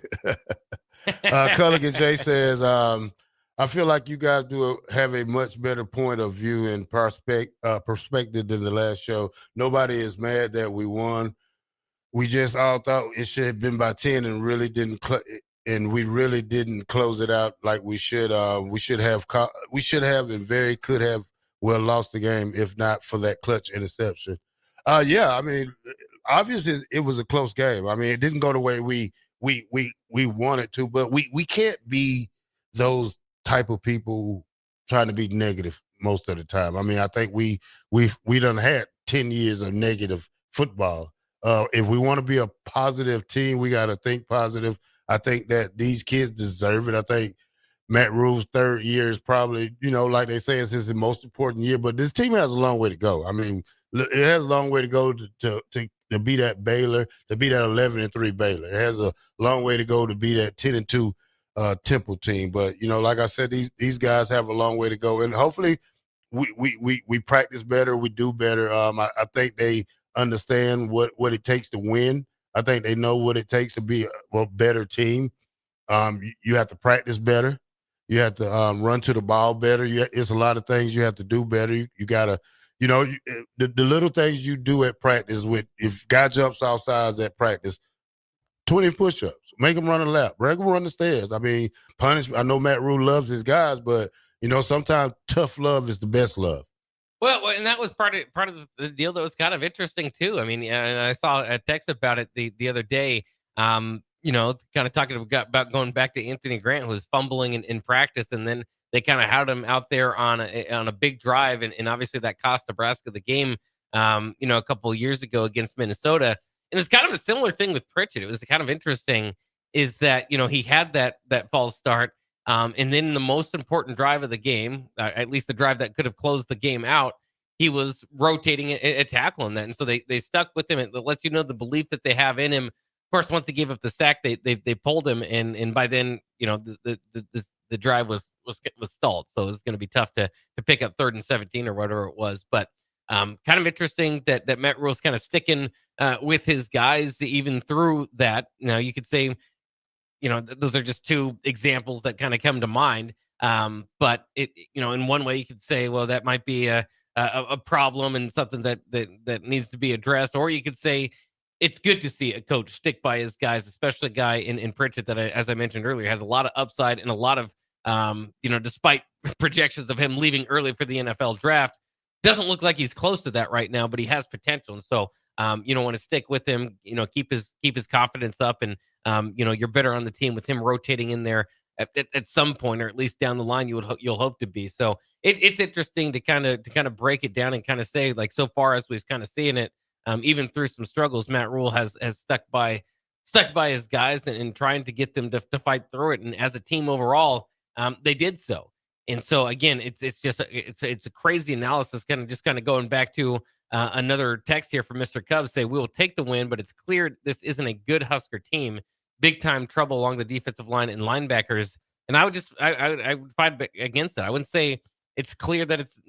Culligan J says, I feel like you guys have a much better point of view and perspective than the last show. Nobody is mad that we won. We just all thought it should have been by 10 and really didn't we really didn't close it out like we should. We should have and very could have lost the game if not for that clutch interception. Obviously it was a close game. It didn't go the way we wanted to, but we can't be those type of people trying to be negative most of the time. I think we done had 10 years of negative football. If we want to be a positive team, we got to think positive. I think that these kids deserve it. I think Matt Rule's third year is probably, like they say, it's his most important year, but this team has a long way to go. It has a long way to go to be that Baylor, to be that 11-3 Baylor. It has a long way to go to be that 10-2 Temple team. But, like I said, these guys have a long way to go. And hopefully we practice better, we do better. I think they understand what it takes to win. I think they know what it takes to be a better team. You have to practice better. You have to run to the ball better. It's a lot of things you have to do better. You got to, the little things you do at practice if guy jumps outside at practice, 20 push-ups, make him run a lap, break him run the stairs. Punish. I know Matt Rule loves his guys, but, sometimes tough love is the best love. Well, and that was part of the deal that was kind of interesting too. And I saw a text about it the other day. Kind of talking about going back to Anthony Grant, who was fumbling in practice, and then they kind of had him out there on a big drive, and obviously that cost Nebraska the game. A couple of years ago against Minnesota, and it's kind of a similar thing with Pritchett. It was kind of interesting, is that he had that false start. And then the most important drive of the game, at least the drive that could have closed the game out, he was rotating a tackle in that. And so they stuck with him. It lets you know the belief that they have in him. Of course, once he gave up the sack, they pulled him. And by then, the drive was stalled. So it was going to be tough to pick up 3rd and 17 or whatever it was. But kind of interesting that Matt Rule's kind of sticking with his guys even through that. Now, you could say, those are just two examples that kind of come to mind. But in one way you could say, well, that might be a problem and something that needs to be addressed. Or you could say it's good to see a coach stick by his guys, especially a guy in Pritchett that, as I mentioned earlier, has a lot of upside and a lot of, despite projections of him leaving early for the NFL draft, doesn't look like he's close to that right now, but he has potential. And so, want to stick with him, keep his confidence up. And, you're better on the team with him rotating in there at some point, or at least down the line, you'll hope to be. So it's interesting to kind of break it down and kind of say, like, so far as we've kind of seen it, even through some struggles, Matt Rule has stuck by his guys and trying to get them to fight through it. And as a team overall, they did so. And so again, it's a crazy analysis, kind of going back to another text here from Mr. Cubs say, we will take the win, but it's clear this isn't a good Husker team. Big time trouble along the defensive line and linebackers. And I would fight against it. I wouldn't say it's clear that it's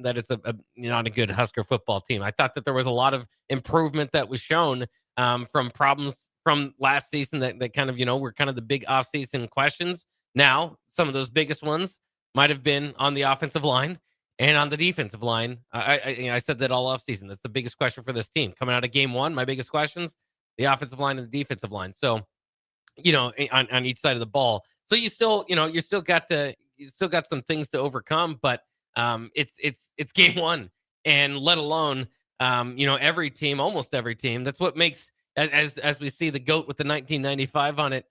not a good Husker football team. I thought that there was a lot of improvement that was shown from problems from last season that kind of, were kind of the big offseason questions. Now, some of those biggest ones might have been on the offensive line and on the defensive line. I said that all offseason. That's the biggest question for this team. Coming out of game one, my biggest questions, the offensive line and the defensive line. So, on each side of the ball. So you still got some things to overcome, but it's game one, and let alone, every team, almost every team. That's what makes, as we see the GOAT with the 1995 on it,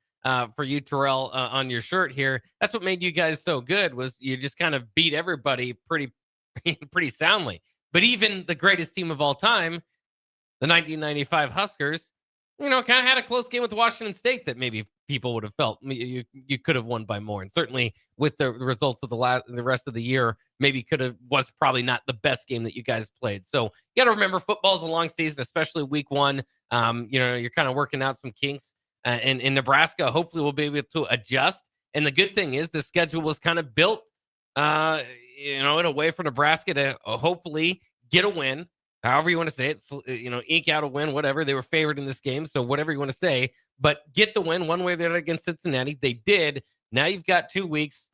for you, Terrell, on your shirt here. That's what made you guys so good, was you just kind of beat everybody pretty soundly. But even the greatest team of all time, the 1995 Huskers, kind of had a close game with Washington State that maybe people would have felt you could have won by more. And certainly with the results of the rest of the year, maybe was probably not the best game that you guys played. So you got to remember, football's a long season, especially week one. You're kind of working out some kinks. And in Nebraska, hopefully we'll be able to adjust. And the good thing is the schedule was kind of built, in a way for Nebraska to hopefully get a win. However you want to say it, eke out a win, whatever. They were favored in this game, so whatever you want to say. But get the win one way or the other against Cincinnati. They did. Now you've got 2 weeks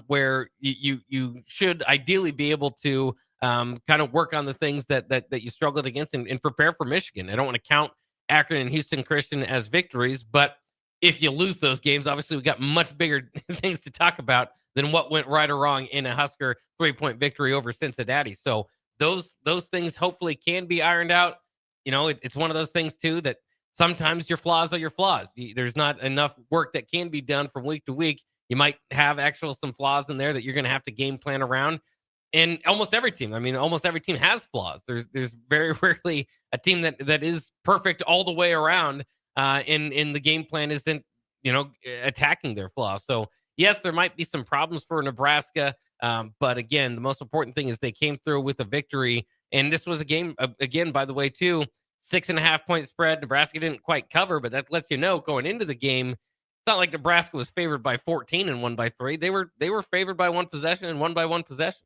where you should ideally be able to kind of work on the things that you struggled against and prepare for Michigan. I don't want to count Akron and Houston Christian as victories, but if you lose those games, obviously we've got much bigger things to talk about than what went right or wrong in a Husker 3-point victory over Cincinnati. So those things hopefully can be ironed out. It's one of those things too that sometimes your flaws are your flaws. There's not enough work that can be done from week to week. You might have some flaws in there that you're going to have to game plan around. And almost every team has flaws. There's very rarely a team that is perfect all the way around. In the game plan isn't, attacking their flaws. So yes, there might be some problems for Nebraska. But again, the most important thing is they came through with a victory. And this was a game, again, by the way, too, 6.5 point spread. Nebraska didn't quite cover, but that lets you know going into the game, it's not like Nebraska was favored by 14 and won by 3. They were favored by 1 possession and won by 1 possession.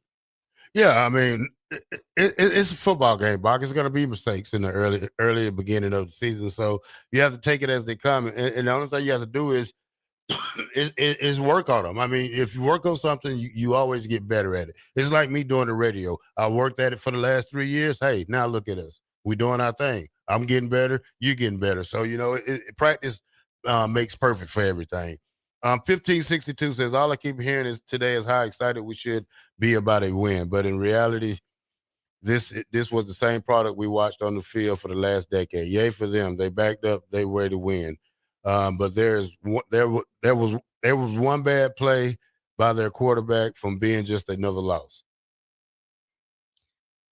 Yeah, I mean, it's a football game, Bock. It's going to be mistakes in the early beginning of the season. So you have to take it as they come. And the only thing you have to do is work on them. I mean, if you work on something, you always get better at it. It's like me doing the radio. I worked at it for the last 3 years. Hey, now look at us. We're doing our thing. I'm getting better. You're getting better. So, practice makes perfect for everything. 1562 says, all I keep hearing today is how excited we should be about a win. But in reality, this was the same product we watched on the field for the last decade. Yay for them. They backed up. They were to win. But there was one bad play by their quarterback from being just another loss.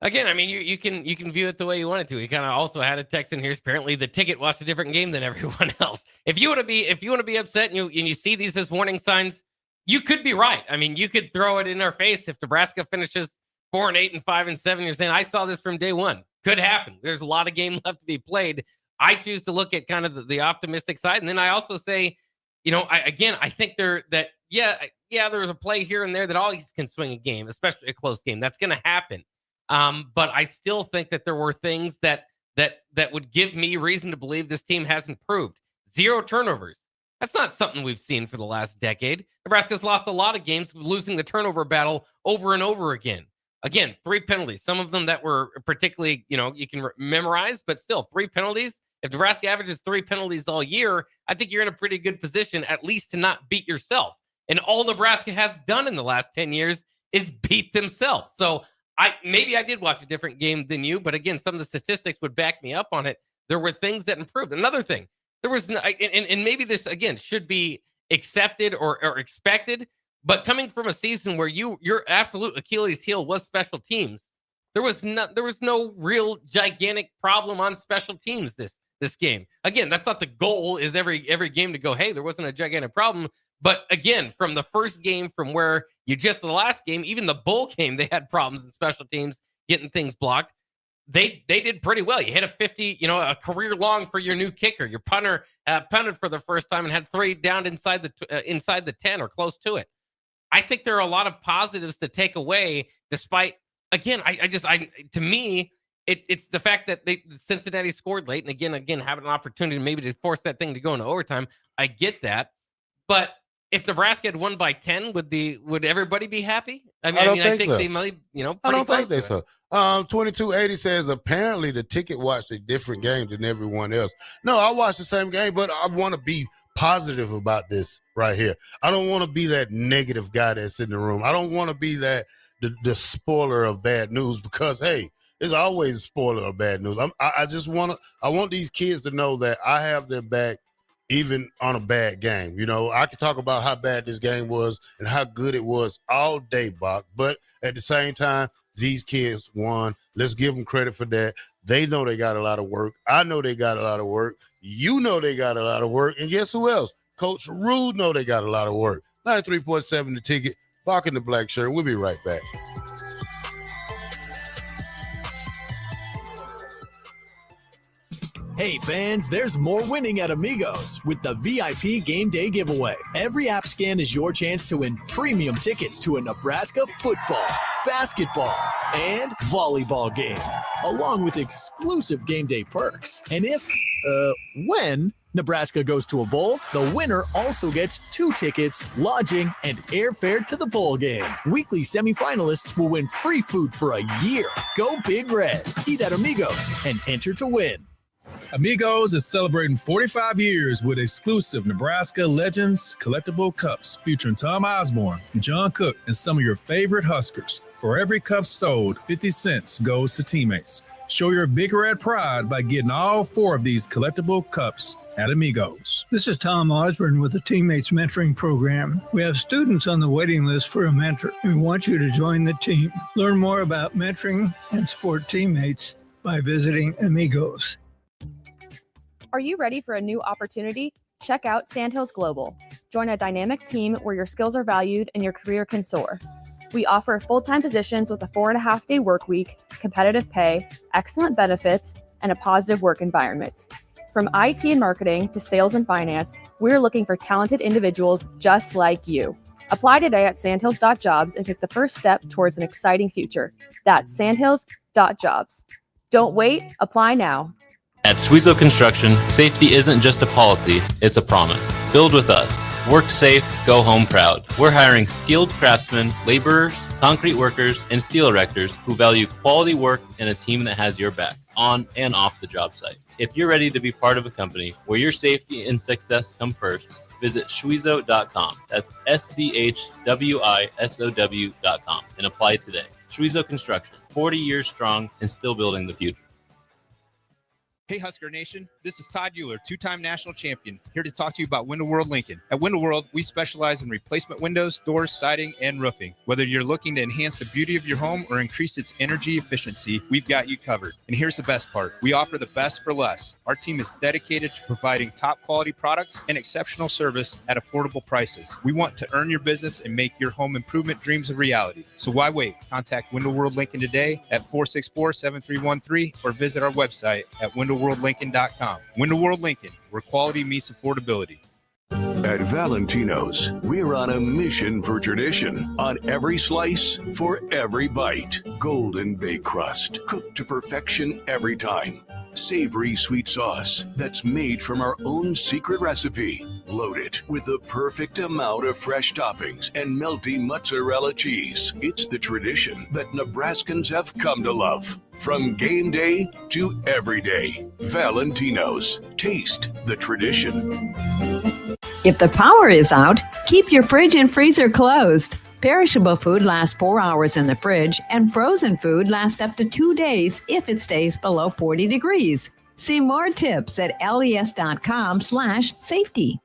Again, I mean, you can view it the way you want it to. He kind of also had a text in here. Apparently, the ticket watched a different game than everyone else. If you want to be upset and you see these as warning signs, you could be right. I mean, you could throw it in our face if Nebraska finishes 4-8 and 5-7. You're saying I saw this from day one. Could happen. There's a lot of game left to be played. I choose to look at kind of the optimistic side, and then I also say, I think there's a play here and there that always can swing a game, especially a close game. That's going to happen. But I still think that there were things that would give me reason to believe this team has improved. 0 turnovers. That's not something we've seen for the last decade. Nebraska's lost a lot of games losing the turnover battle over and over again. Again, 3 penalties. Some of them that were particularly, you can memorize, but still 3 penalties. If Nebraska averages 3 penalties all year, I think you're in a pretty good position, at least to not beat yourself. And all Nebraska has done in the last 10 years is beat themselves. So maybe I did watch a different game than you, but again, some of the statistics would back me up on it. There were things that improved. Another thing, there was, and maybe this again should be accepted or expected, but coming from a season where your absolute Achilles heel was special teams, there was no real gigantic problem on special teams this game. Again, that's not the goal. Is every game to go, hey, there wasn't a gigantic problem. But again, from the first game, from where the last game, even the bowl game, they had problems in special teams getting things blocked. They did pretty well. You hit a 50, a career long for your new kicker. Your punter punted for the first time and had 3 down inside the 10 or close to it. I think there are a lot of positives to take away, despite, again, to me, it's the fact that Cincinnati scored late, and again, having an opportunity maybe to force that thing to go into overtime. I get that, but if Nebraska had won by 10, would everybody be happy? I think so. They might, I don't think they so. 2280 says apparently the ticket watched a different game than everyone else. No, I watched the same game, but I want to be positive about this right here. I don't want to be that negative guy that's in the room. I don't want to be the spoiler of bad news, because hey, there's always a spoiler of bad news. I want these kids to know that I have their back even on a bad game. I could talk about how bad this game was and how good it was all day, Bock. But at the same time, these kids won. Let's give them credit for that. They know they got a lot of work. I know they got a lot of work. You know they got a lot of work. And guess who else? Coach Rude know they got a lot of work. 93.7 The Ticket. Bock the Blackshirt. We'll be right back. Hey fans, there's more winning at Amigos with the VIP Game Day giveaway. Every app scan is your chance to win premium tickets to a Nebraska football, basketball, and volleyball game, along with exclusive game day perks. And when Nebraska goes to a bowl, the winner also gets 2 tickets, lodging, and airfare to the bowl game. Weekly semifinalists will win free food for a year. Go Big Red. Eat at Amigos and enter to win. Amigos is celebrating 45 years with exclusive Nebraska Legends collectible cups featuring Tom Osborne, John Cook, and some of your favorite Huskers. For every cup sold, 50 cents goes to teammates. Show your Big Red pride by getting all 4 of these collectible cups at Amigos. This is Tom Osborne with the Teammates Mentoring Program. We have students on the waiting list for a mentor, and we want you to join the team. Learn more about mentoring and support teammates by visiting Amigos. Are you ready for a new opportunity? Check out Sandhills Global. Join a dynamic team where your skills are valued and your career can soar. We offer full-time positions with a 4.5-day work week, competitive pay, excellent benefits, and a positive work environment. From IT and marketing to sales and finance, we're looking for talented individuals just like you. Apply today at sandhills.jobs and take the first step towards an exciting future. That's sandhills.jobs. Don't wait, apply now. At Schwezo Construction, safety isn't just a policy, it's a promise. Build with us. Work safe, go home proud. We're hiring skilled craftsmen, laborers, concrete workers, and steel erectors who value quality work and a team that has your back, on and off the job site. If you're ready to be part of a company where your safety and success come first, visit schwezo.com. That's SCHWISOW.com and apply today. Schwezo Construction, 40 years strong and still building the future. Hey Husker Nation, this is Todd Euler, 2-time national champion, here to talk to you about Window World Lincoln. At Window World, we specialize in replacement windows, doors, siding, and roofing. Whether you're looking to enhance the beauty of your home or increase its energy efficiency, we've got you covered. And here's the best part. We offer the best for less. Our team is dedicated to providing top quality products and exceptional service at affordable prices. We want to earn your business and make your home improvement dreams a reality. So why wait? Contact Window World Lincoln today at 464-7313 or visit our website at windowworldlincoln.com. Window World Lincoln, where quality meets affordability. At Valentino's, we're on a mission for tradition. On every slice, for every bite. Golden baked crust, cooked to perfection every time. Savory sweet sauce that's made from our own secret recipe. Loaded with the perfect amount of fresh toppings and melty mozzarella cheese. It's the tradition that Nebraskans have come to love. From game day to every day. Valentino's. Taste the tradition. If the power is out, keep your fridge and freezer closed. Perishable food lasts 4 hours in the fridge, and frozen food lasts up to 2 days if it stays below 40 degrees. See more tips at les.com/safety.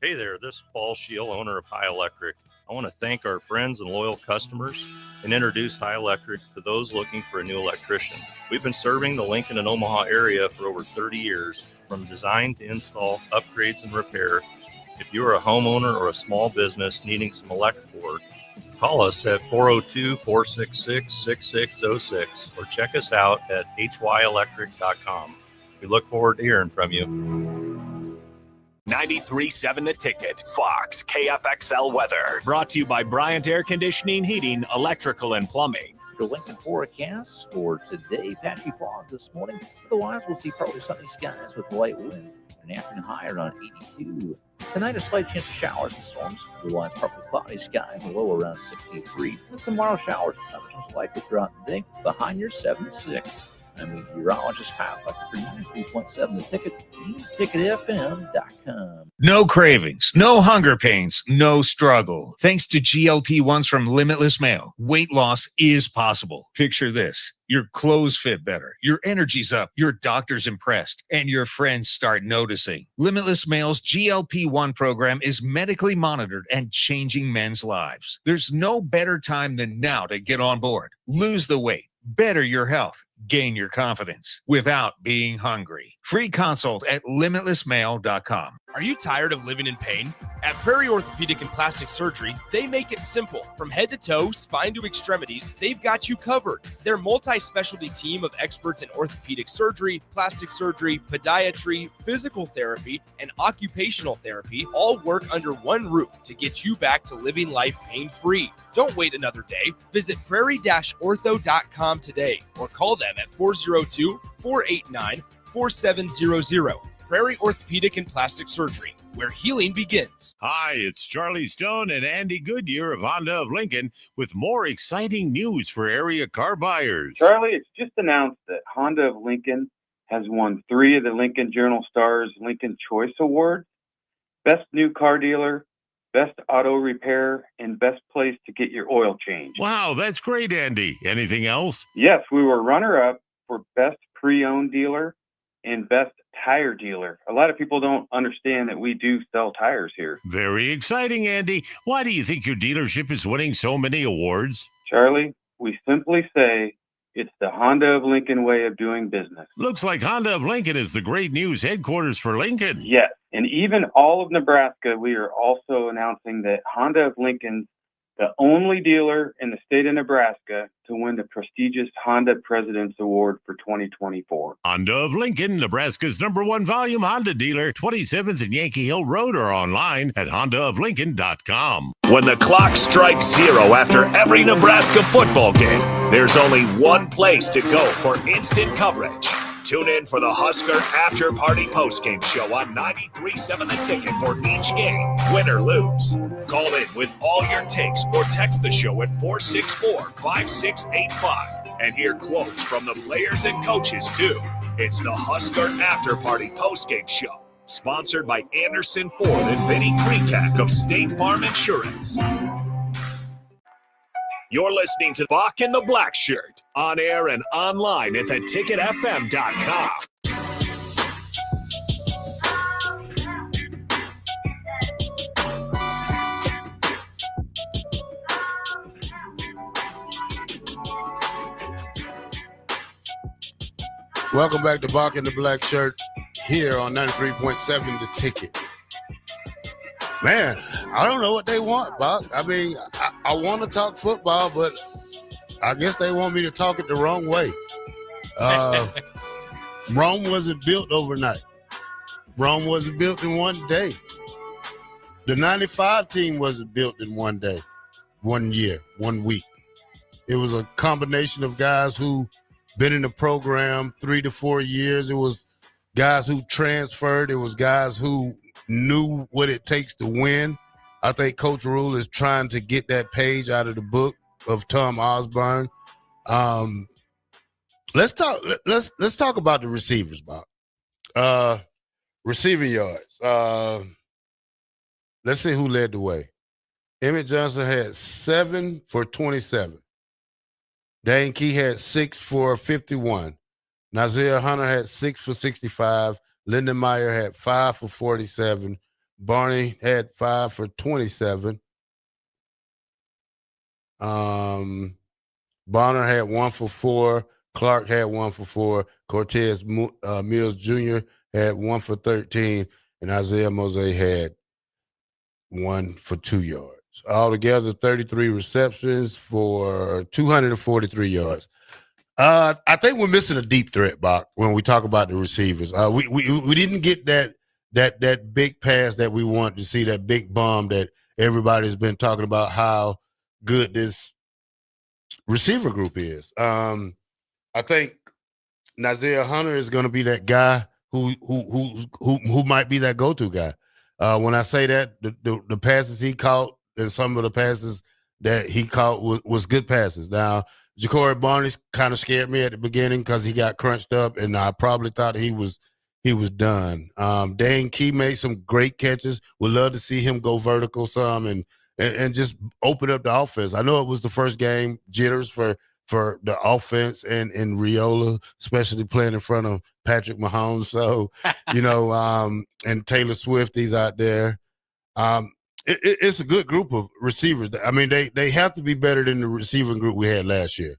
Hey there, this is Paul Scheel, owner of High Electric. I want to thank our friends and loyal customers and introduce High Electric to those looking for a new electrician. We've been serving the Lincoln and Omaha area for over 30 years, from design to install, upgrades, and repair. If you are a homeowner or a small business needing some electrical work, call us at 402-466-6606 or check us out at hyelectric.com. We look forward to hearing from you. 93.7 The Ticket, Fox, KFXL weather. Brought to you by Bryant Air Conditioning, Heating, Electrical, and Plumbing. The Lincoln forecast for today, patchy fog this morning. Otherwise, we'll see partly sunny skies with light winds. An afternoon high around 82. Tonight, a slight chance of showers and storms. Otherwise, partly cloudy skies, a low around 63. And tomorrow, showers and thunderstorms likely throughout the day. The high near 76. I'm meteorologist Kyle Fletcher for 93.7 The Ticket, ticketfm.com. No cravings, no hunger pains, no struggle. Thanks to GLP-1s from Limitless Mayo, weight loss is possible. Picture this. Your clothes fit better, your energy's up, your doctor's impressed, and your friends start noticing. Limitless Mayo's GLP-1 program is medically monitored and changing men's lives. There's no better time than now to get on board. Lose the weight, better your health, gain your confidence without being hungry. Free consult at limitlessmail.com. Are you tired of living in pain? At Prairie Orthopedic and Plastic Surgery, they make it simple. From head to toe, spine to extremities, they've got you covered. Their multi-specialty team of experts in orthopedic surgery, plastic surgery, podiatry, physical therapy, and occupational therapy all work under one roof to get you back to living life pain-free. Don't wait another day. Visit prairie-ortho.com today or call them at 402-489-4700. Prairie Orthopedic and Plastic Surgery, where healing begins. Hi, it's Charlie Stone and Andy Goodyear of Honda of Lincoln with more exciting news for area car buyers. Charlie, it's just announced that Honda of Lincoln has won 3 of the Lincoln Journal-Star's Lincoln Choice Awards: Best New Car Dealer, Best Auto Repair, and Best Place to Get Your Oil Changed. Wow, that's great, Andy. Anything else? Yes, we were runner-up for Best Pre-Owned Dealer and Best Tire Dealer. A lot of people don't understand that we do sell tires here. Very exciting, Andy. Why do you think your dealership is winning so many awards? Charlie, we simply say it's the Honda of Lincoln way of doing business. Looks like Honda of Lincoln is the great news headquarters for Lincoln. Yes, and even all of Nebraska, we are also announcing that Honda of Lincoln's the only dealer in the state of Nebraska to win the prestigious Honda President's Award for 2024. Honda of Lincoln, Nebraska's #1 volume Honda dealer, 27th and Yankee Hill Road, or online at hondaoflincoln.com. When the clock strikes 0 after every Nebraska football game, there's only one place to go for instant coverage. Tune in for the Husker After Party Postgame Show on 93.7 The Ticket for each game, win or lose. Call in with all your takes or text the show at 464-5685 and hear quotes from the players and coaches, too. It's the Husker After Party Postgame Show, sponsored by Anderson Ford and Vinnie Kreekak of State Farm Insurance. You're listening to Bock the Blackshirt, on air and online at theticketfm.com. Welcome back to Bock the Blackshirt here on 93.7 The Ticket. Man, I don't know what they want, Bock. I mean, I want to talk football, but I guess they want me to talk it the wrong way. Rome wasn't built overnight. Rome wasn't built in one day. The 95 team wasn't built in one day, 1 year, 1 week. It was a combination of guys who been in the program 3 to 4 years. It was guys who transferred. It was guys who knew what it takes to win. I think Coach Rule is trying to get that page out of the book of Tom Osborne. Let's talk about the receivers, Bob. Receiving yards. Let's see who led the way. Emmett Johnson had 7 for 27. Dane Key had 6 for 51. Nazir Hunter had 6 for 65. Lyndon Meyer had 5 for 47. Barney had 5 for 27. Bonner had 1 for 4. Clark had 1 for 4. Cortez Mills Jr. had 1 for 13. And Isaiah Mose had 1 for 2 yards. Altogether, 33 receptions for 243 yards. I think we're missing a deep threat, Bach, when we talk about the receivers. We didn't get that big pass that we want to see, that big bomb that everybody's been talking about how good this receiver group is. I think Nazir Hunter is going to be that guy who might be that go-to guy. When I say that, the passes he caught and some of the passes that he caught was good passes. Now, Ja'Cory Barney kind of scared me at the beginning because he got crunched up, and I probably thought he was done. Dane Key made some great catches. Would love to see him go vertical some and just open up the offense. I know it was the first game, jitters for the offense and Riola, especially playing in front of Patrick Mahomes. So, and Taylor Swift, he's out there. It's a good group of receivers. I mean, they have to be better than the receiving group we had last year.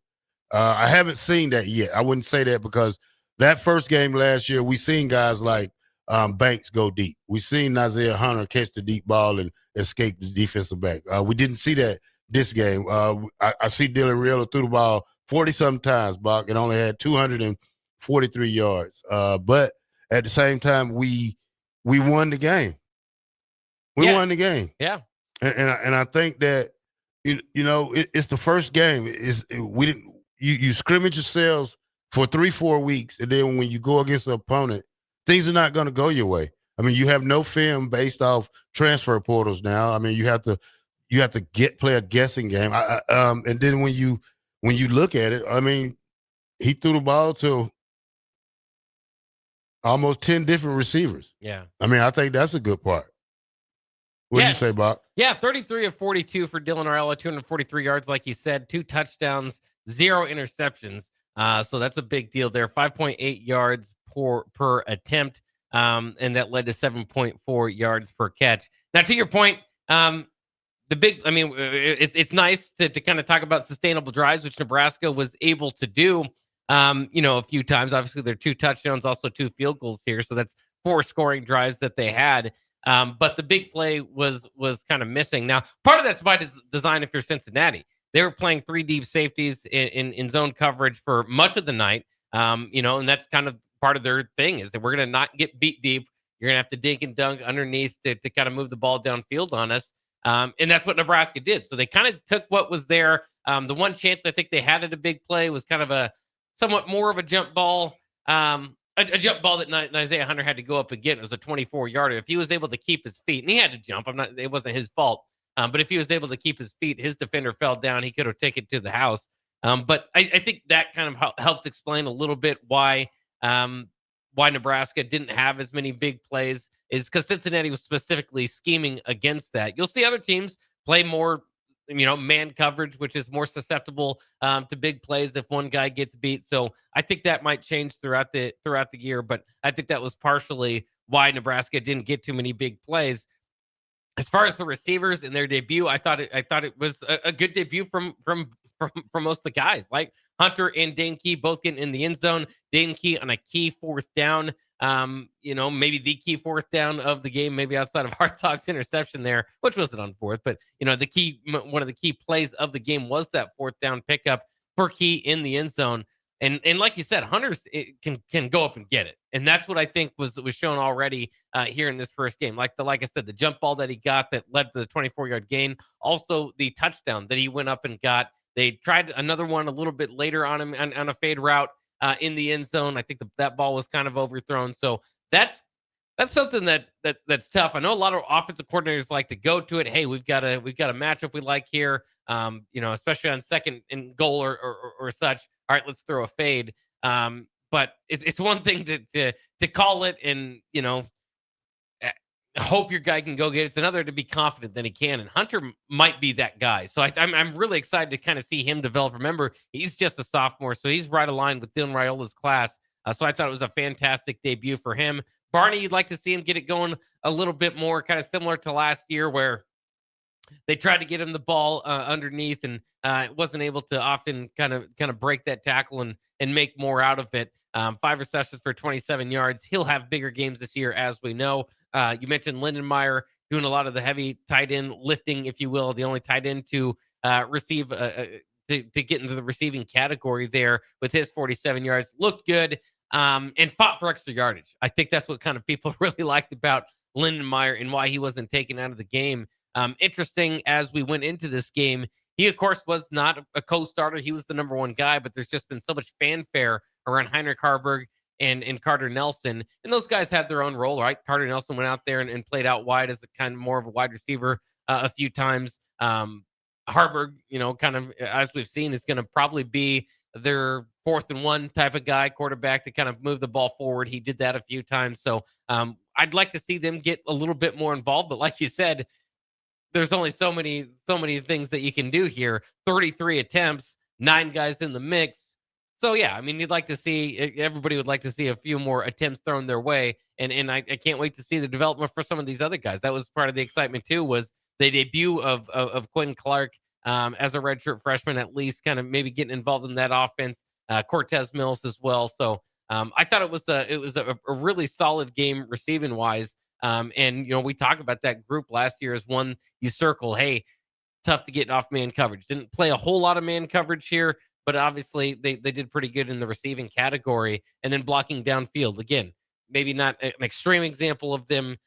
I haven't seen that yet. I wouldn't say that because that first game last year, we seen guys like Banks go deep. We seen Nazir Hunter catch the deep ball and escape the defensive back. We didn't see that this game. I see Dylan Riola threw the ball 40-something times, Bach, and only had 243 yards. But at the same time, we won the game. We won the game. Yeah. And I think that, it's the first game. You scrimmage yourselves for 3-4 weeks, and then when you go against an opponent, things are not going to go your way. I mean, you have no film based off transfer portals now. I mean, you have to play a guessing game. And then when you look at it, I mean, he threw the ball to almost 10 different receivers. Yeah. I mean, I think that's a good part. What do you say, Bob? Yeah, 33 of 42 for Dylan Arella, 243 yards, like you said, 2 touchdowns, 0 interceptions. So that's a big deal there. 5.8 yards per attempt, and that led to 7.4 yards per catch. Now, to your point, it's nice to kind of talk about sustainable drives, which Nebraska was able to do, a few times. Obviously, there are 2 touchdowns, also 2 field goals here. So that's 4 scoring drives that they had. But the big play was kind of missing. Now, part of that's by design if you're Cincinnati. They were playing 3 deep safeties in zone coverage for much of the night, and that's kind of part of their thing is that we're going to not get beat deep. You're going to have to dink and dunk underneath to kind of move the ball downfield on us. And that's what Nebraska did. So they kind of took what was there. The one chance I think they had at a big play was kind of a somewhat more of a jump ball. A jump ball that Isaiah Hunter had to go up again. It was a 24-yarder. If he was able to keep his feet, and he had to jump, it wasn't his fault. But if he was able to keep his feet, his defender fell down. He could have taken it to the house. But I think that kind of helps explain a little bit why Nebraska didn't have as many big plays, is because Cincinnati was specifically scheming against that. You'll see other teams play more, man coverage, which is more susceptible to big plays if one guy gets beat. So I think that might change throughout the year, but I think that was partially why Nebraska didn't get too many big plays. As far as the receivers in their debut, I thought it was a good debut from most of the guys, like Hunter and Dane Key both getting in the end zone. Dane Key on a key 4th down. Maybe the key 4th down of the game, maybe outside of Hartzog's interception there, which wasn't on 4th, but one of the key plays of the game was that 4th down pickup for Key in the end zone. And like you said, Hunter's can go up and get it. And that's what I think was shown already here in this first game. Like I said, the jump ball that he got that led to the 24-yard gain. Also, the touchdown that he went up and got. They tried another one a little bit later on him on a fade route in the end zone. I think that ball was kind of overthrown. So that's something that's tough. I know a lot of offensive coordinators like to go to it. Hey, we've got a matchup we like here. Especially on second and goal or such. All right, let's throw a fade. But it's one thing to call it and hope your guy can go get it. It's another to be confident that he can. And Hunter might be that guy. So I'm really excited to kind of see him develop. Remember, he's just a sophomore, so he's right aligned with Dylan Raiola's class. So I thought it was a fantastic debut for him. Barney, you'd like to see him get it going a little bit more, kind of similar to last year where they tried to get him the ball underneath and wasn't able to often kind of break that tackle and make more out of it. 5 receptions for 27 yards. He'll have bigger games this year, as we know. You mentioned Lindenmeyer doing a lot of the heavy tight end lifting, if you will, the only tight end to receive to get into the receiving category there with his 47 yards. Looked good and fought for extra yardage. I think that's what kind of people really liked about Lindenmeyer and why he wasn't taken out of the game. Interesting, as we went into this game, he, of course, was not a co-starter. He was the number one guy, but there's just been so much fanfare around Heinrich Harburg and Carter Nelson. And those guys had their own role, right? Carter Nelson went out there and played out wide as a kind of more of a wide receiver a few times. Harburg, kind of, as we've seen, is going to probably be their 4th and 1 type of guy, quarterback, to kind of move the ball forward. He did that a few times. So I'd like to see them get a little bit more involved. But like you said, there's only so many things that you can do here. 33 attempts, 9 guys in the mix. So yeah, I mean, everybody would like to see a few more attempts thrown their way. And I can't wait to see the development for some of these other guys. That was part of the excitement too, was the debut of Quentin Clark as a redshirt freshman, at least kind of maybe getting involved in that offense. Cortez Mills as well. So I thought it was a really solid game receiving wise. And we talked about that group last year as one you circle. Hey, tough to get off man coverage. Didn't play a whole lot of man coverage here, but obviously they did pretty good in the receiving category. And then blocking downfield, again, maybe not an extreme example of them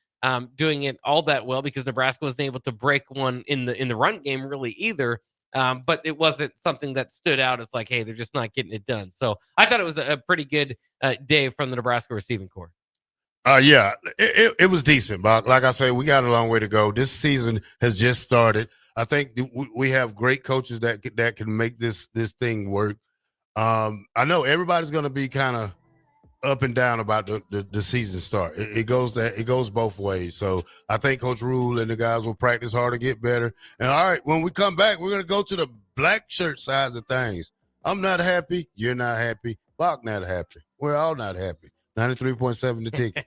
doing it all that well, because Nebraska wasn't able to break one in the run game really either. But it wasn't something that stood out as like, hey, they're just not getting it done. So I thought it was a pretty good day from the Nebraska receiving corps. Yeah, it was decent, Bock. Like I say, we got a long way to go. This season has just started. I think we have great coaches that can make this thing work. I know everybody's going to be kind of up and down about the season start. It goes both ways. So I think Coach Rule and the guys will practice hard to get better. And all right, when we come back, we're going to go to the black shirt sides of things. I'm not happy. You're not happy. Bock not happy. We're all not happy. 93.7 The Ticket.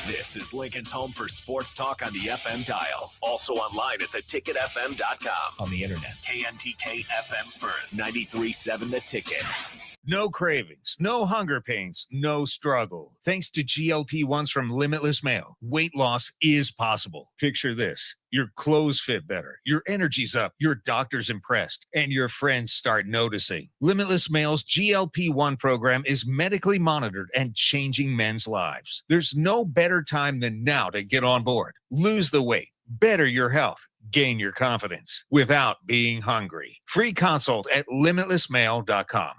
This is Lincoln's home for sports talk on the FM dial. Also online at theticketfm.com. On the internet. KNTK FM Firth, 93.7 The Ticket. No cravings, no hunger pains, no struggle. Thanks to GLP-1s from Limitless Mail, weight loss is possible. Picture this. Your clothes fit better, your energy's up, your doctor's impressed, and your friends start noticing. Limitless Mail's GLP-1 program is medically monitored and changing men's lives. There's no better time than now to get on board. Lose the weight, better your health, gain your confidence without being hungry. Free consult at limitlessmail.com.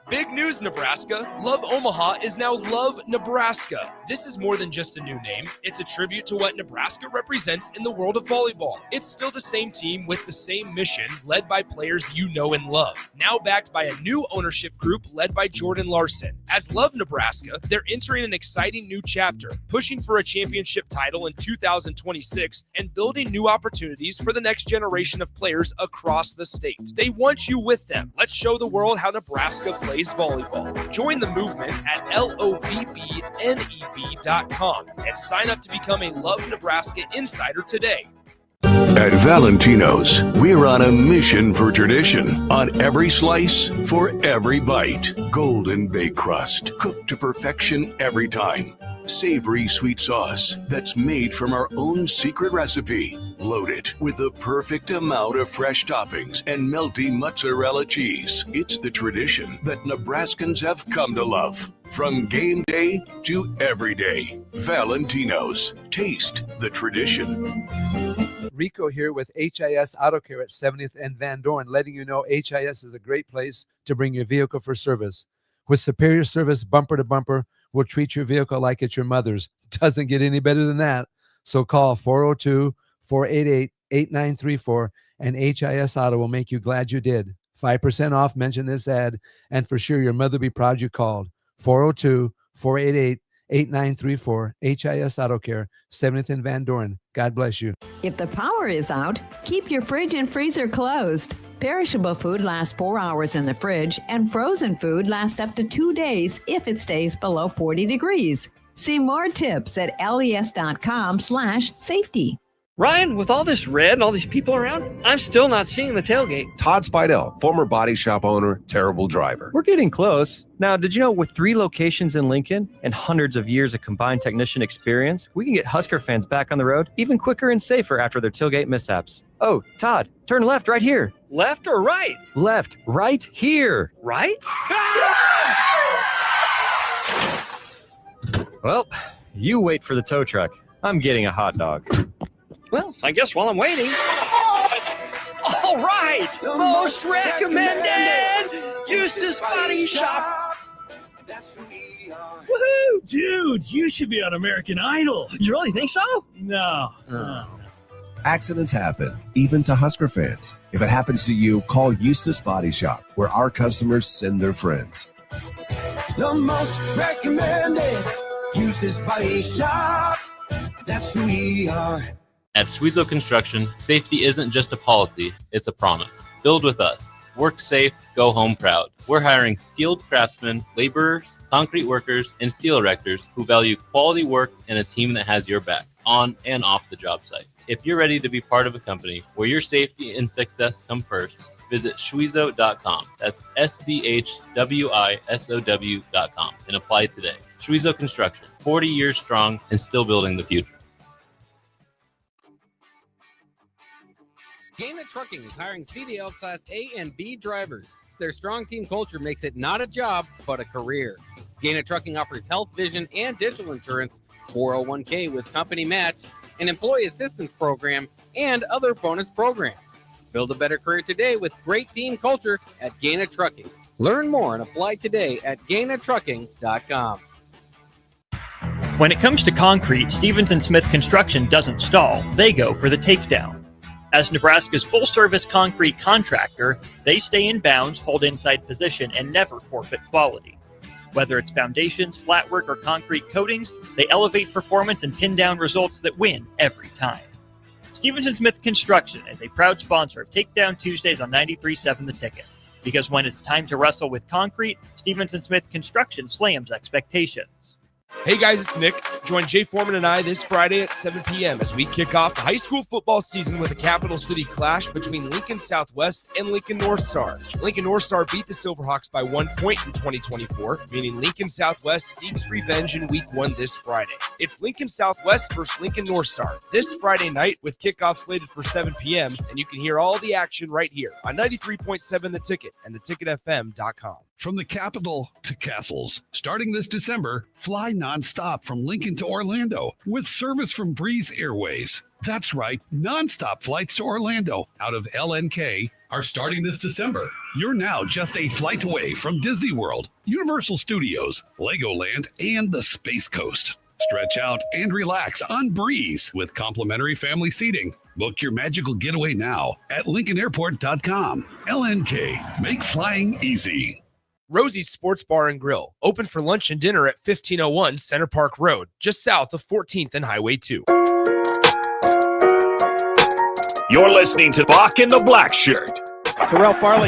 Big news, Nebraska. Love Omaha is now Love Nebraska. This is more than just a new name. It's a tribute to what Nebraska represents in the world of volleyball. It's still the same team with the same mission, led by players you know and love. Now backed by a new ownership group led by Jordan Larson. As Love Nebraska, they're entering an exciting new chapter, pushing for a championship title in 2026 and building new opportunities for the next generation of players across the state. They want you with them. Let's show the world how Nebraska plays volleyball. Join the movement at lovneb.com and sign up to become a Love Nebraska Insider today. At Valentino's, we're on a mission for tradition. On every slice, for every bite. Golden baked crust, cooked to perfection every time. Savory sweet sauce that's made from our own secret recipe. Load it with the perfect amount of fresh toppings and melty mozzarella cheese. It's the tradition that Nebraskans have come to love. From game day to every day. Valentino's. Taste the tradition. Rico here with HIS Auto Care at 70th and Van Dorn, letting you know HIS is a great place to bring your vehicle for service. With superior service bumper to bumper, we'll treat your vehicle like it's your mother's. Doesn't get any better than that. So call 402-488-8934 and HIS Auto will make you glad you did. 5% off, mention this ad, and for sure your mother will be proud you called. 402-488-8934, HIS Auto Care, 7th and Van Dorn. God bless you. If the power is out, keep your fridge and freezer closed. Perishable food lasts 4 hours in the fridge, and frozen food lasts up to 2 days if it stays below 40 degrees. See more tips at les.com/safety. Ryan, with all this red and all these people around, I'm still not seeing the tailgate. Todd Spidell, former body shop owner, terrible driver. We're getting close. Now, did you know with 3 locations in Lincoln and hundreds of years of combined technician experience, we can get Husker fans back on the road even quicker and safer after their tailgate mishaps? Oh, Todd, turn left right here. Left or right? Left, right here. Right? Well, you wait for the tow truck. I'm getting a hot dog. Well, I guess while I'm waiting. All right! Most recommended! Eustace Body Shop! Woohoo! Dude, you should be on American Idol. You really think so? No. Accidents happen, even to Husker fans. If it happens to you, call Eustace Body Shop, where our customers send their friends. The most recommended Eustace Body Shop. That's who we are. At Schwezo Construction, safety isn't just a policy, it's a promise. Build with us. Work safe, go home proud. We're hiring skilled craftsmen, laborers, concrete workers, and steel erectors who value quality work and a team that has your back, on and off the job site. If you're ready to be part of a company where your safety and success come first, visit schwezo.com. That's SCHWISOW.com and apply today. Schwezo Construction, 40 years strong and still building the future. Gaina Trucking is hiring CDL Class A and B drivers. Their strong team culture makes it not a job, but a career. Gaina Trucking offers health, vision, and dental insurance, 401k with company match, an employee assistance program, and other bonus programs. Build a better career today with great team culture at Gaina Trucking. Learn more and apply today at GainaTrucking.com. When it comes to concrete, Stevens & Smith Construction doesn't stall. They go for the takedown. As Nebraska's full-service concrete contractor, they stay in bounds, hold inside position, and never forfeit quality. Whether it's foundations, flatwork, or concrete coatings, they elevate performance and pin down results that win every time. Stevens & Smith Construction is a proud sponsor of Takedown Tuesdays on 93.7 The Ticket. Because when it's time to wrestle with concrete, Stevens & Smith Construction slams expectations. Hey guys, it's Nick. Join Jay Foreman and I this Friday at 7 p.m. as we kick off the high school football season with a Capital City clash between Lincoln Southwest and Lincoln North Star. Lincoln North Star beat the Silverhawks by 1 point in 2024, meaning Lincoln Southwest seeks revenge in Week 1 this Friday. It's Lincoln Southwest versus Lincoln North Star this Friday night with kickoff slated for 7 p.m., and you can hear all the action right here on 93.7 The Ticket and theticketfm.com. From the capital to castles, starting this December, fly nonstop from Lincoln to Orlando with service from Breeze Airways. That's right, nonstop flights to Orlando out of LNK are starting this December. You're now just a flight away from Disney World, Universal Studios, Legoland, and the Space Coast. Stretch out and relax on Breeze with complimentary family seating. Book your magical getaway now at LincolnAirport.com. LNK, make flying easy. Rosie's Sports Bar and Grill, open for lunch and dinner at 1501 Center Park Road, just south of 14th and Highway 2. You're listening to Bock the Blackshirt. Terrell Farley.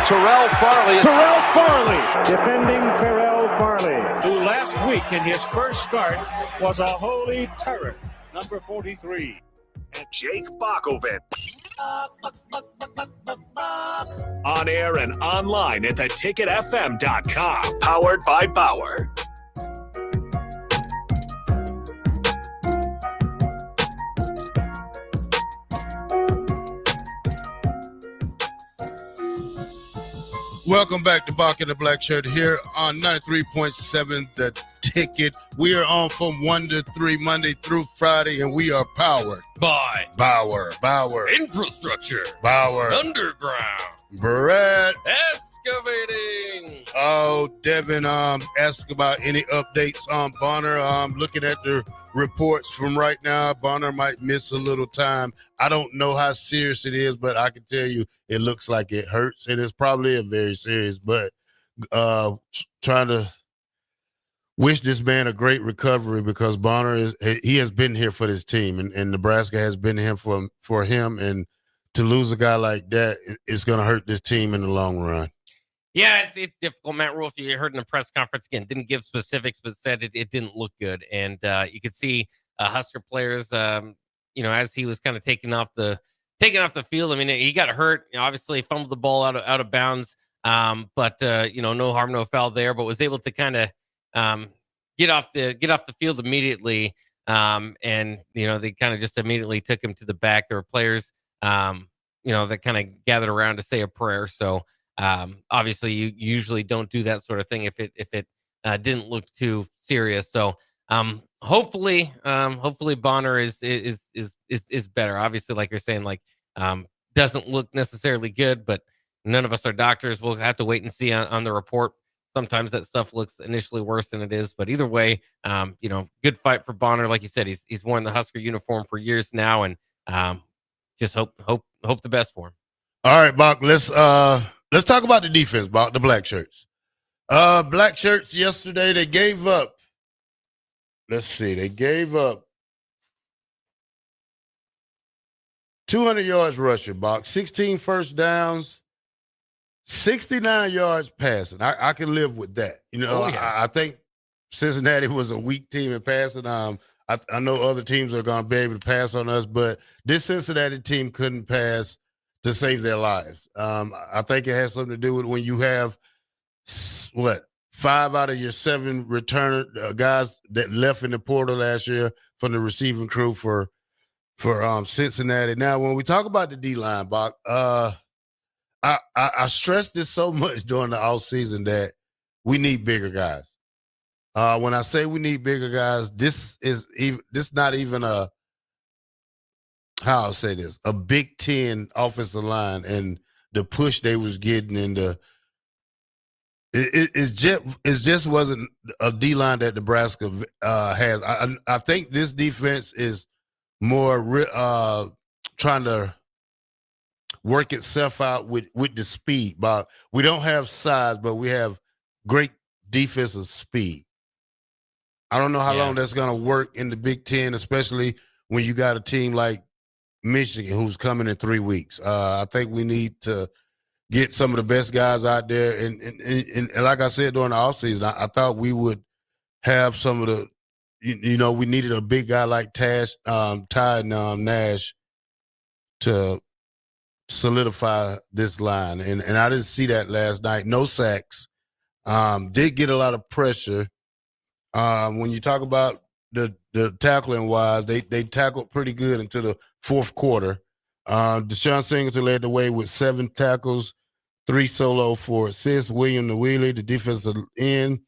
Defending Terrell Farley, who last week in his first start was a holy terror. Number 43. And Jake Bockoven. On air and online at theticketfm.com. Powered by Bauer. Welcome back to Bock the Blackshirt here on 93.7 The Ticket. We are on from 1 to 3 Monday through Friday, and we are powered by Bauer, infrastructure, Bauer, underground, Brett, excavating. Oh, Devin asked about any updates on Bonner. Looking at the reports from right now, Bonner might miss a little time. I don't know how serious it is, but I can tell you it looks like it hurts, and it's probably a very serious. But trying to wish this man a great recovery, because Bonner has been here for this team, and Nebraska has been here for him, and to lose a guy like that, it's going to hurt this team in the long run. Yeah, it's difficult. Matt Rule, if you heard in the press conference, again, didn't give specifics, but said it didn't look good. And you could see Husker players, as he was kind of taking off the field. I mean, he got hurt. Obviously, fumbled the ball out of bounds. But no harm, no foul there. But was able to kind of get off the field immediately. And they kind of just immediately took him to the back. There were players, that kind of gathered around to say a prayer. So. Obviously you usually don't do that sort of thing if it didn't look too serious. So hopefully Bonner is better. Obviously, like you're saying, doesn't look necessarily good, but none of us are doctors. We'll have to wait and see on the report. Sometimes that stuff looks initially worse than it is, but either way, good fight for Bonner. Like you said, he's worn the Husker uniform for years now, and just hope the best for him. All right, Bock, let's talk about the defense, Bock, the Black Shirts. Black Shirts yesterday, they gave up. They gave up 200 yards rushing, Bock, 16 first downs, 69 yards passing. I can live with that. I think Cincinnati was a weak team in passing. I know other teams are going to be able to pass on us, but this Cincinnati team couldn't pass to save their lives. I think it has something to do with when you have 5 out of your 7 returner guys that left in the portal last year from the receiving crew for Cincinnati. Now, when we talk about the D-line, Bock, I stressed this so much during the offseason that we need bigger guys. When I say we need bigger guys, this not even a Big Ten offensive line, and the push they was getting, and it just wasn't a D line that Nebraska has. I think this defense is more trying to work itself out with the speed. But we don't have size, but we have great defensive speed. I don't know how long that's going to work in the Big Ten, especially when you got a team like Michigan who's coming in 3 weeks. I think we need to get some of the best guys out there. And like I said during the offseason, I thought we would have some of the, we needed a big guy like Ty Nash to solidify this line. And I didn't see that last night. No sacks. Did get a lot of pressure. When you talk about the tackling wise, they tackled pretty good into the fourth quarter. Deshaun Singleton led the way with 7 tackles, 3 solo, 4 assists. William Nwili, the defensive end,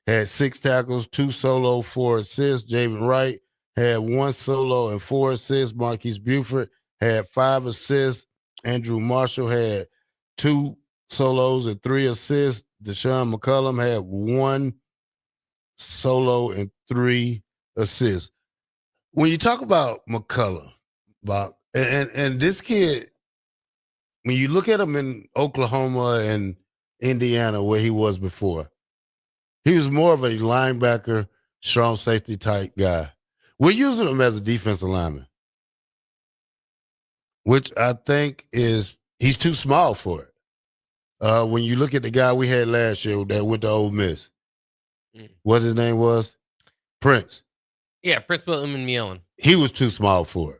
had 6 tackles, 2 solo, 4 assists. Javen Wright had 1 solo and 4 assists. Marquise Buford had 5 assists. Andrew Marshall had 2 solos and 3 assists. Deshaun McCullum had 1 solo and 3 assists. When you talk about McCullum, Bob, and this kid, when you look at him in Oklahoma and Indiana where he was before, he was more of a linebacker, strong safety type guy. We're using him as a defensive lineman, which I think he's too small for it. When you look at the guy we had last year that went to Ole Miss, what his name was? Prince. Yeah, Prince Umanmielen. He was too small for it.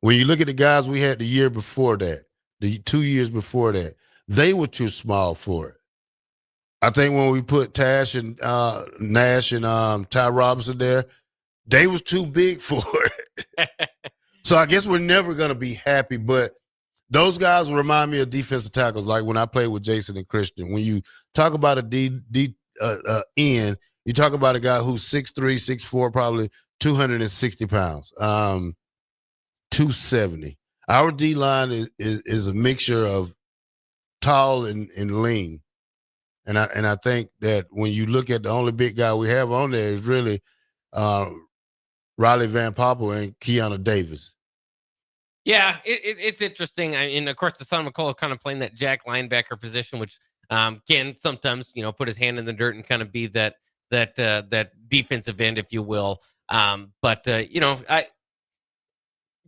When you look at the guys we had the year before that, the 2 years before that, they were too small for it. I think when we put Tash and Nash and Ty Robinson there, they was too big for it. So I guess we're never going to be happy, but those guys remind me of defensive tackles, like when I played with Jason and Christian. When you talk about a end, you talk about a guy who's 6'3", 6'4", probably 260 pounds, 270. Our D-line is a mixture of tall and lean. And I think that when you look at the only big guy we have on there is really Riley Van Poppel and Keanu Davis. Yeah, it's interesting. And of course, Deshaun McCullough kind of playing that jack linebacker position, which can sometimes, put his hand in the dirt and kind of be that defensive end, if you will. But I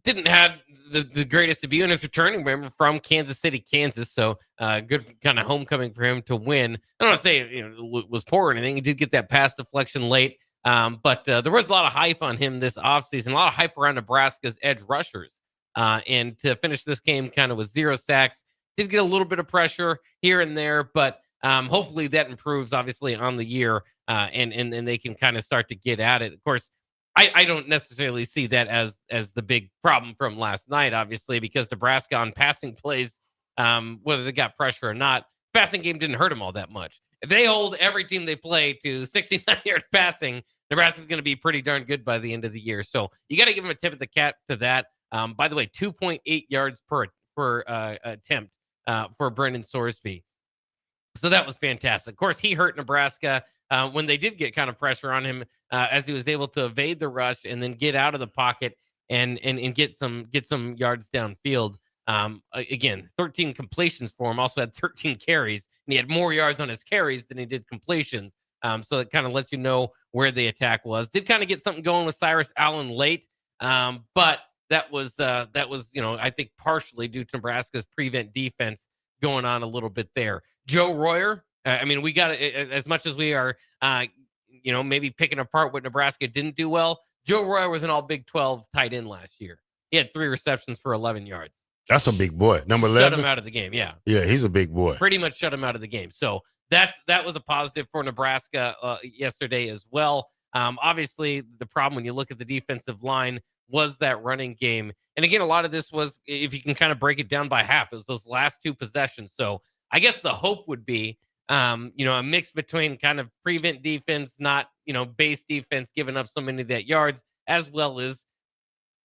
didn't have the greatest debut in his returning member from Kansas City, Kansas. So good kind of homecoming for him to win. I don't want to say it was poor or anything. He did get that pass deflection late. But there was a lot of hype on him this offseason, a lot of hype around Nebraska's edge rushers. And to finish this game kind of with 0 sacks, did get a little bit of pressure here and there, but hopefully that improves obviously on the year and they can kind of start to get at it. Of course, I don't necessarily see that as the big problem from last night, obviously, because Nebraska on passing plays, whether they got pressure or not, passing game didn't hurt them all that much. If they hold every team they play to 69 yards passing, Nebraska's going to be pretty darn good by the end of the year. So you got to give them a tip of the cap to that. By the way, 2.8 yards per attempt for Brendan Sorsby. So that was fantastic. Of course, he hurt Nebraska when they did get kind of pressure on him as he was able to evade the rush and then get out of the pocket and get some yards downfield. Again, 13 completions for him. Also had 13 carries, and he had more yards on his carries than he did completions. So it kind of lets you know where the attack was. Did kind of get something going with Cyrus Allen late, but that was I think partially due to Nebraska's prevent defense going on a little bit there. Joe Royer, we got as much as we are, maybe picking apart what Nebraska didn't do well. Joe Royer was an all Big 12 tight end last year. He had 3 receptions for 11 yards. That's a big boy. Number 11. Shut him out of the game. Yeah. Yeah, he's a big boy. Pretty much shut him out of the game. So that was a positive for Nebraska yesterday as well. Obviously, the problem when you look at the defensive line was that running game. And again, a lot of this was, if you can kind of break it down by half, it was those last 2 possessions. So I guess the hope would be, a mix between kind of prevent defense, not, base defense giving up so many of that yards, as well as,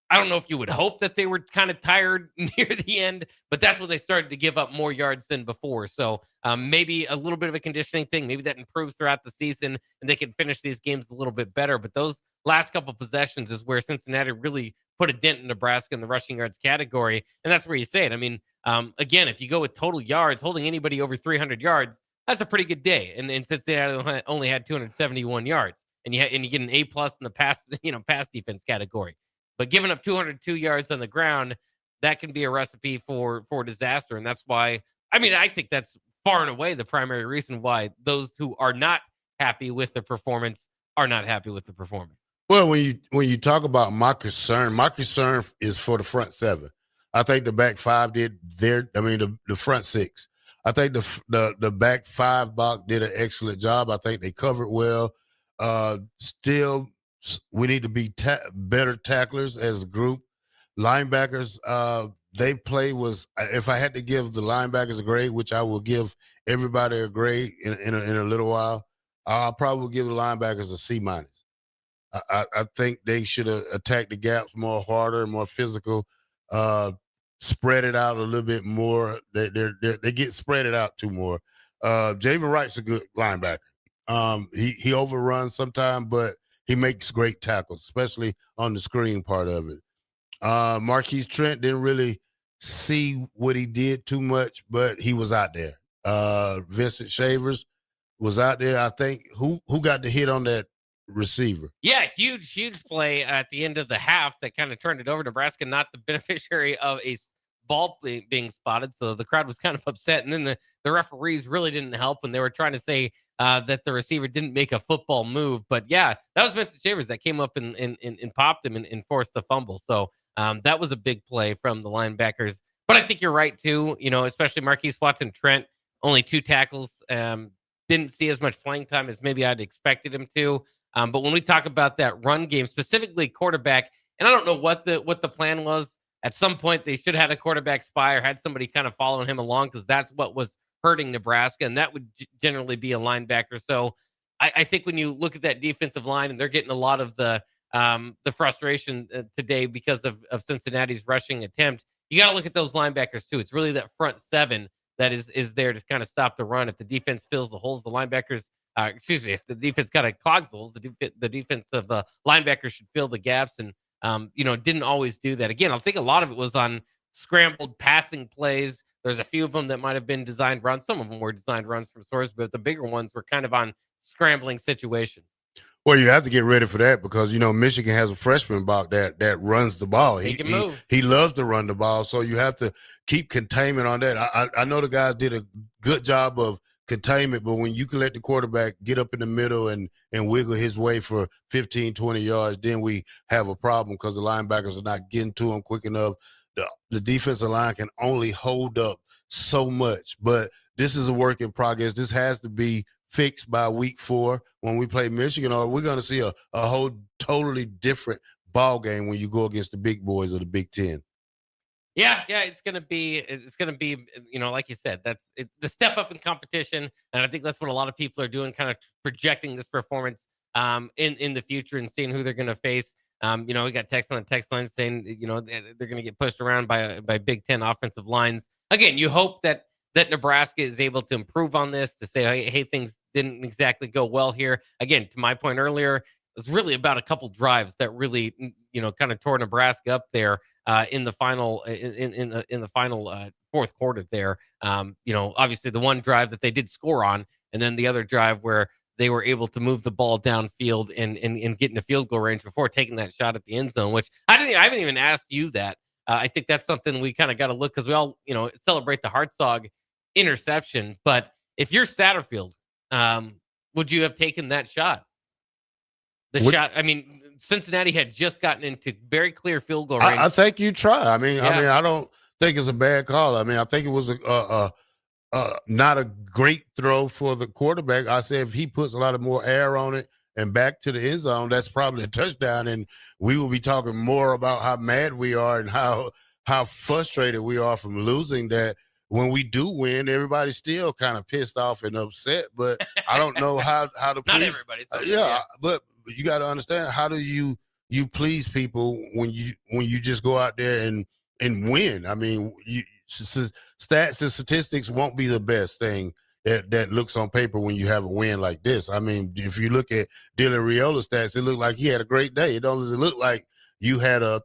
I don't know if you would hope that they were kind of tired near the end, but that's when they started to give up more yards than before. So maybe a little bit of a conditioning thing. Maybe that improves throughout the season and they can finish these games a little bit better. But those last couple possessions is where Cincinnati really put a dent in Nebraska in the rushing yards category. And that's where you say it. Again, if you go with total yards, holding anybody over 300 yards, that's a pretty good day. And Cincinnati only had 271 yards. And you get an A+ in the pass defense category. But giving up 202 yards on the ground, that can be a recipe for disaster. And that's why, I think that's far and away the primary reason why those who are not happy with the performance are not happy with the performance. Well, when you talk about my concern is for the front 7. I think the back 5 did the front 6. I think the back 5 Bock did an excellent job. I think they covered well. Still, we need to be better tacklers as a group. Linebackers, they play was, if I had to give the linebackers a grade, which I will give everybody a grade in a little while, I'll probably give the linebackers a C-. I think they should have attacked the gaps more harder, more physical, spread it out a little bit more. They get spread it out too more. Javen Wright's a good linebacker. He overruns sometimes, but he makes great tackles, especially on the screen part of it. Marquise Trent didn't really see what he did too much, but he was out there. Vincent Shavers was out there. I think who got the hit on that receiver? Yeah, huge play at the end of the half that kind of turned it over. Nebraska not the beneficiary of a ball being spotted, so the crowd was kind of upset. And then the referees really didn't help when they were trying to say that the receiver didn't make a football move. But yeah, that was Vincent Shavers that came up and popped him and forced the fumble. So that was a big play from the linebackers. But I think you're right too. Especially Marquise Watson-Trent, only 2 tackles. Didn't see as much playing time as maybe I'd expected him to. But when we talk about that run game, specifically quarterback, and I don't know what the plan was at some point they should have had a quarterback spy or had somebody kind of following him along, because that's what was hurting Nebraska, and that would generally be a linebacker. So I think when you look at that defensive line, and they're getting a lot of the frustration today because of Cincinnati's rushing attempt, you got to look at those linebackers too. It's really that front seven that is there to kind of stop the run. If the defense fills the holes, the linebackers, if the defense kind of clogs the holes, the defensive linebackers should fill the gaps, and didn't always do that. Again, I think a lot of it was on scrambled passing plays. There's a few of them that might have been designed runs. Some of them were designed runs from source, but the bigger ones were kind of on scrambling situations. Well, you have to get ready for that because, Michigan has a freshman Bock that runs the ball. He can move. He loves to run the ball, so you have to keep containment on that. I know the guys did a good job of containment, but when you can let the quarterback get up in the middle and wiggle his way for 15, 20 yards, then we have a problem because the linebackers are not getting to him quick enough. The defensive line can only hold up so much, but this is a work in progress. This has to be fixed by week 4 when we play Michigan, or we're going to see a whole totally different ball game when you go against the big boys of the Big Ten. Yeah, it's going to be, like you said, that's the step up in competition. And I think that's what a lot of people are doing, kind of projecting this performance in the future and seeing who they're going to face. We got text on the text line saying, they're going to get pushed around by Big Ten offensive lines. Again, you hope that Nebraska is able to improve on this, to say, hey, things didn't exactly go well here. Again, to my point earlier, it was really about a couple drives that really, kind of tore Nebraska up there in the final in the final fourth quarter there. Obviously the one drive that they did score on, and then the other drive where they were able to move the ball downfield and get in the field goal range before taking that shot at the end zone, which I haven't even asked you that. I think that's something we kind of got to look, because we all, celebrate the Hartzog interception. But if you're Satterfield, would you have taken that shot? Cincinnati had just gotten into very clear field goal range. I think you try. I don't think it's a bad call. I think it was not a great throw for the quarterback. I said if he puts a lot of more air on it and back to the end zone, that's probably a touchdown. And we will be talking more about how mad we are and how frustrated we are from losing that. When we do win, everybody's still kind of pissed off and upset. But I don't know how to please. Not everybody's. But you got to understand, how do you please people when you just go out there and win? Stats and statistics won't be the best thing that looks on paper when you have a win like this. If you look at Dylan Riola's stats, it looked like he had a great day. It doesn't look like you had a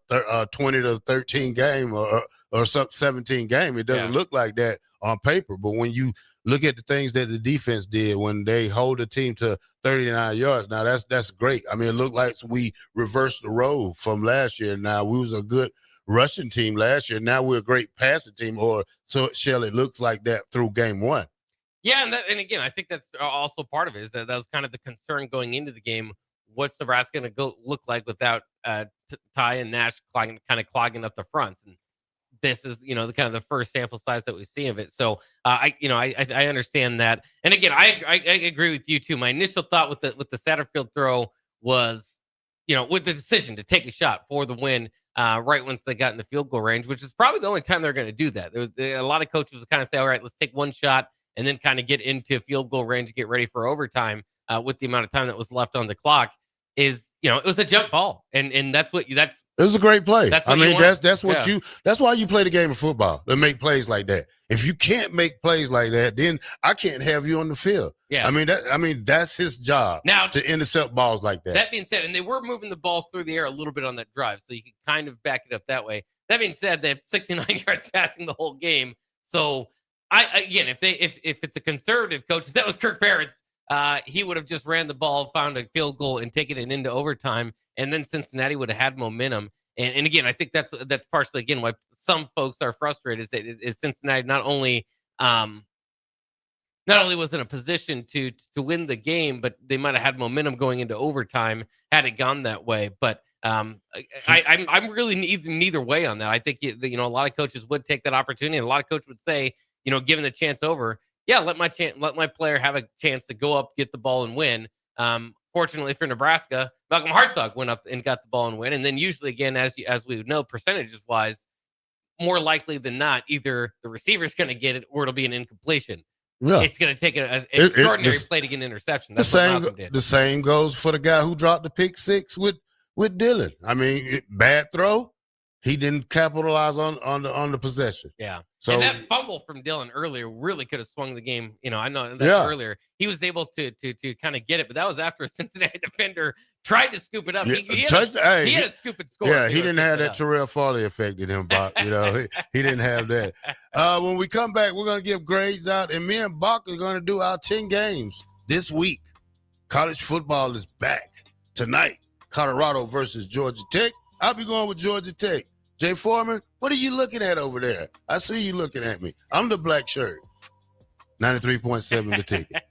20 to 13 game or 17 game. It doesn't look like that on paper. But when you look at the things that the defense did when they hold a team to 39 yards, now that's great. It looked like we reversed the role from last year. Now, we was a good rushing team last year. Now we're a great passing team, or so it looks like that through game 1. Yeah, and again, I think that's also part of it, is that was kind of the concern going into the game. What's Nebraska going to look like without Ty and Nash kind of clogging up the fronts? And this is, the kind of the first sample size that we see of it. So I understand that. And again, I agree with you too. My initial thought with the Satterfield throw was, with the decision to take a shot for the win right once they got in the field goal range, which is probably the only time they're going to do that. There was a lot of coaches would kind of say, all right, let's take one shot and then kind of get into field goal range and get ready for overtime with the amount of time that was left on the clock. It was a jump ball, and it was a great play. That's that's why you play the game of football, to make plays like that. If you can't make plays like that, then I can't have you on the field. Yeah. That's his job now to intercept balls like that. That being said, and they were moving the ball through the air a little bit on that drive, so you could kind of back it up that way. That being said, they have 69 yards passing the whole game. So if it's a conservative coach, if that was Kirk Ferentz, he would have just ran the ball, found a field goal, and taken it into overtime, and then Cincinnati would have had momentum. And again, I think that's partially again why some folks are frustrated. Is Cincinnati not only was in a position to win the game, but they might have had momentum going into overtime had it gone that way. But I'm really neither way on that. I think a lot of coaches would take that opportunity, and a lot of coaches would say, given the chance over, yeah, let my player have a chance to go up, get the ball, and win. Fortunately for Nebraska, Malcolm Hartzog went up and got the ball and win. And then usually, again, as we know, percentages wise, more likely than not, either the receiver's going to get it or it'll be an incompletion. Yeah. It's going to take an extraordinary play to get an interception. That's what Malcolm did. The same goes for the guy who dropped the pick six with Dylan. I mean, bad throw. He didn't capitalize on the possession. Yeah. So and that fumble from Dylan earlier really could have swung the game. I know that earlier he was able to kind of get it, but that was after a Cincinnati defender tried to scoop it up. Yeah, He had a scoop and score. Yeah, he didn't have that Terrell Farley effect in him, Bock. he didn't have that. When we come back, we're going to give grades out, and me and Bock are going to do our 10 games this week. College football is back tonight. Colorado versus Georgia Tech. I'll be going with Georgia Tech. Jay Foreman, what are you looking at over there? I see you looking at me. I'm the black shirt. 93.7 the ticket.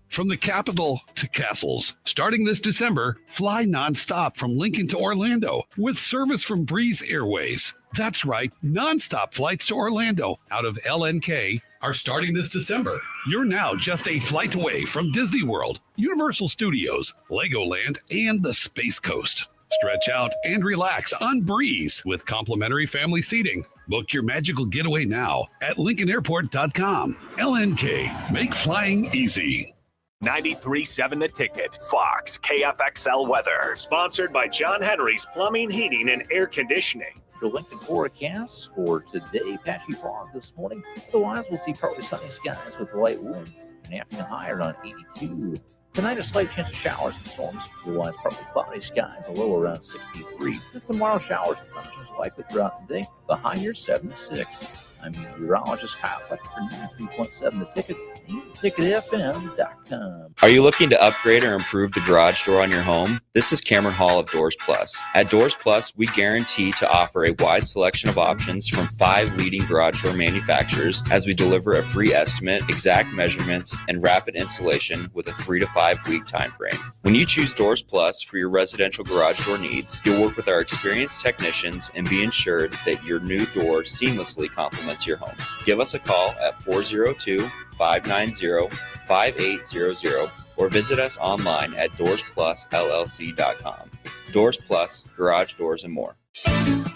From the capital to castles, starting this December, fly nonstop from Lincoln to Orlando with service from Breeze Airways. That's right, nonstop flights to Orlando out of LNK are starting this December. You're now just a flight away from Disney World, Universal Studios, Legoland, and the Space Coast. Stretch out and relax on Breeze with complimentary family seating. Book your magical getaway now at LincolnAirport.com. LNK, make flying easy. 93.7 The Ticket. Fox KFXL weather. Sponsored by John Henry's Plumbing, Heating, and Air Conditioning. The Lincoln forecast for today, patchy fog this morning. Otherwise, we'll see partly sunny skies with light wind. An afternoon high around 82. Tonight, a slight chance of showers and storms. Otherwise, partly cloudy skies, a low around 63. Just tomorrow, showers and thunderstorms likely throughout the day. The high here, 76. I'm meteorologist Kyle Fletcher for 93.7 The Ticket. TicketFM.com. Are you looking to upgrade or improve the garage door on your home? This is Cameron Hall of Doors Plus. At Doors Plus, we guarantee to offer a wide selection of options from 5 leading garage door manufacturers as we deliver a free estimate, exact measurements, and rapid installation with a 3 to 5 week time frame. When you choose Doors Plus for your residential garage door needs, you'll work with our experienced technicians and be ensured that your new door seamlessly complements your home. Give us a call at 402-590-5800 or visit us online at DoorsPlusLLC.com. Doors Plus, garage doors and more.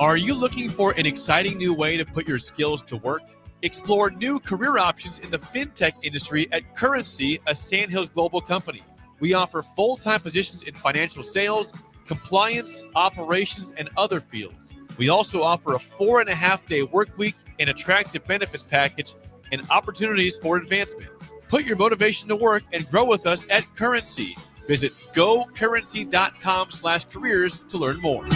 Are you looking for an exciting new way to put your skills to work? Explore new career options in the fintech industry at Currency, a Sandhills global company. We offer full-time positions in financial sales, compliance, operations, and other fields. We also offer a 4.5-day work week, an attractive benefits package, and opportunities for advancement. Put your motivation to work and grow with us at Currency. Visit gocurrency.com/careers to learn more.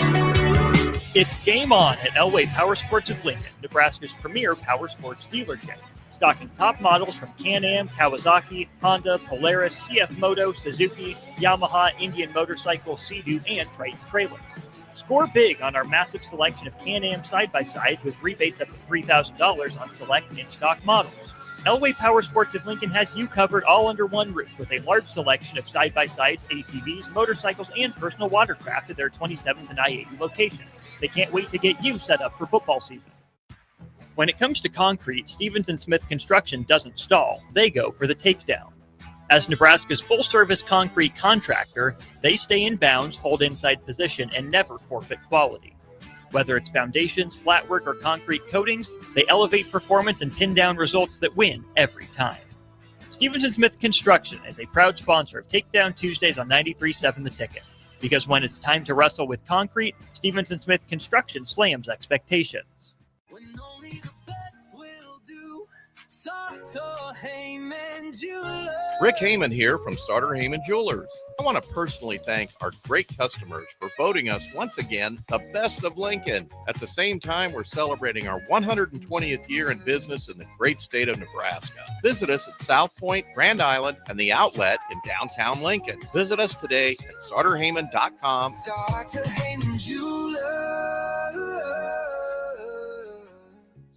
It's game on at Elway Power Sports of Lincoln, Nebraska's premier power sports dealership. Stocking top models from Can-Am, Kawasaki, Honda, Polaris, CF Moto, Suzuki, Yamaha, Indian Motorcycle, Sea-Doo, and Triton trailers. Score big on our massive selection of Can-Am side-by-sides with rebates up to $3,000 on select in-stock models. Elway Power Sports of Lincoln has you covered all under one roof with a large selection of side-by-sides, ATVs, motorcycles, and personal watercraft at their 27th and I-80 location. They can't wait to get you set up for football season. When it comes to concrete, Stevens & Smith Construction doesn't stall. They go for the takedown. As Nebraska's full-service concrete contractor, they stay in bounds, hold inside position, and never forfeit quality. Whether it's foundations, flatwork, or concrete coatings, they elevate performance and pin down results that win every time. Stevens & Smith Construction is a proud sponsor of Takedown Tuesdays on 93.7 The Ticket. Because when it's time to wrestle with concrete, Stevens & Smith Construction slams expectations. Rick Heyman here from Sartor Heyman Jewelers. I want to personally thank our great customers for voting us once again the best of Lincoln. At the same time, we're celebrating our 120th year in business in the great state of Nebraska. Visit us at South Point, Grand Island, and the Outlet in downtown Lincoln. Visit us today at SartorHeyman.com. Sartor Heyman Jewelers.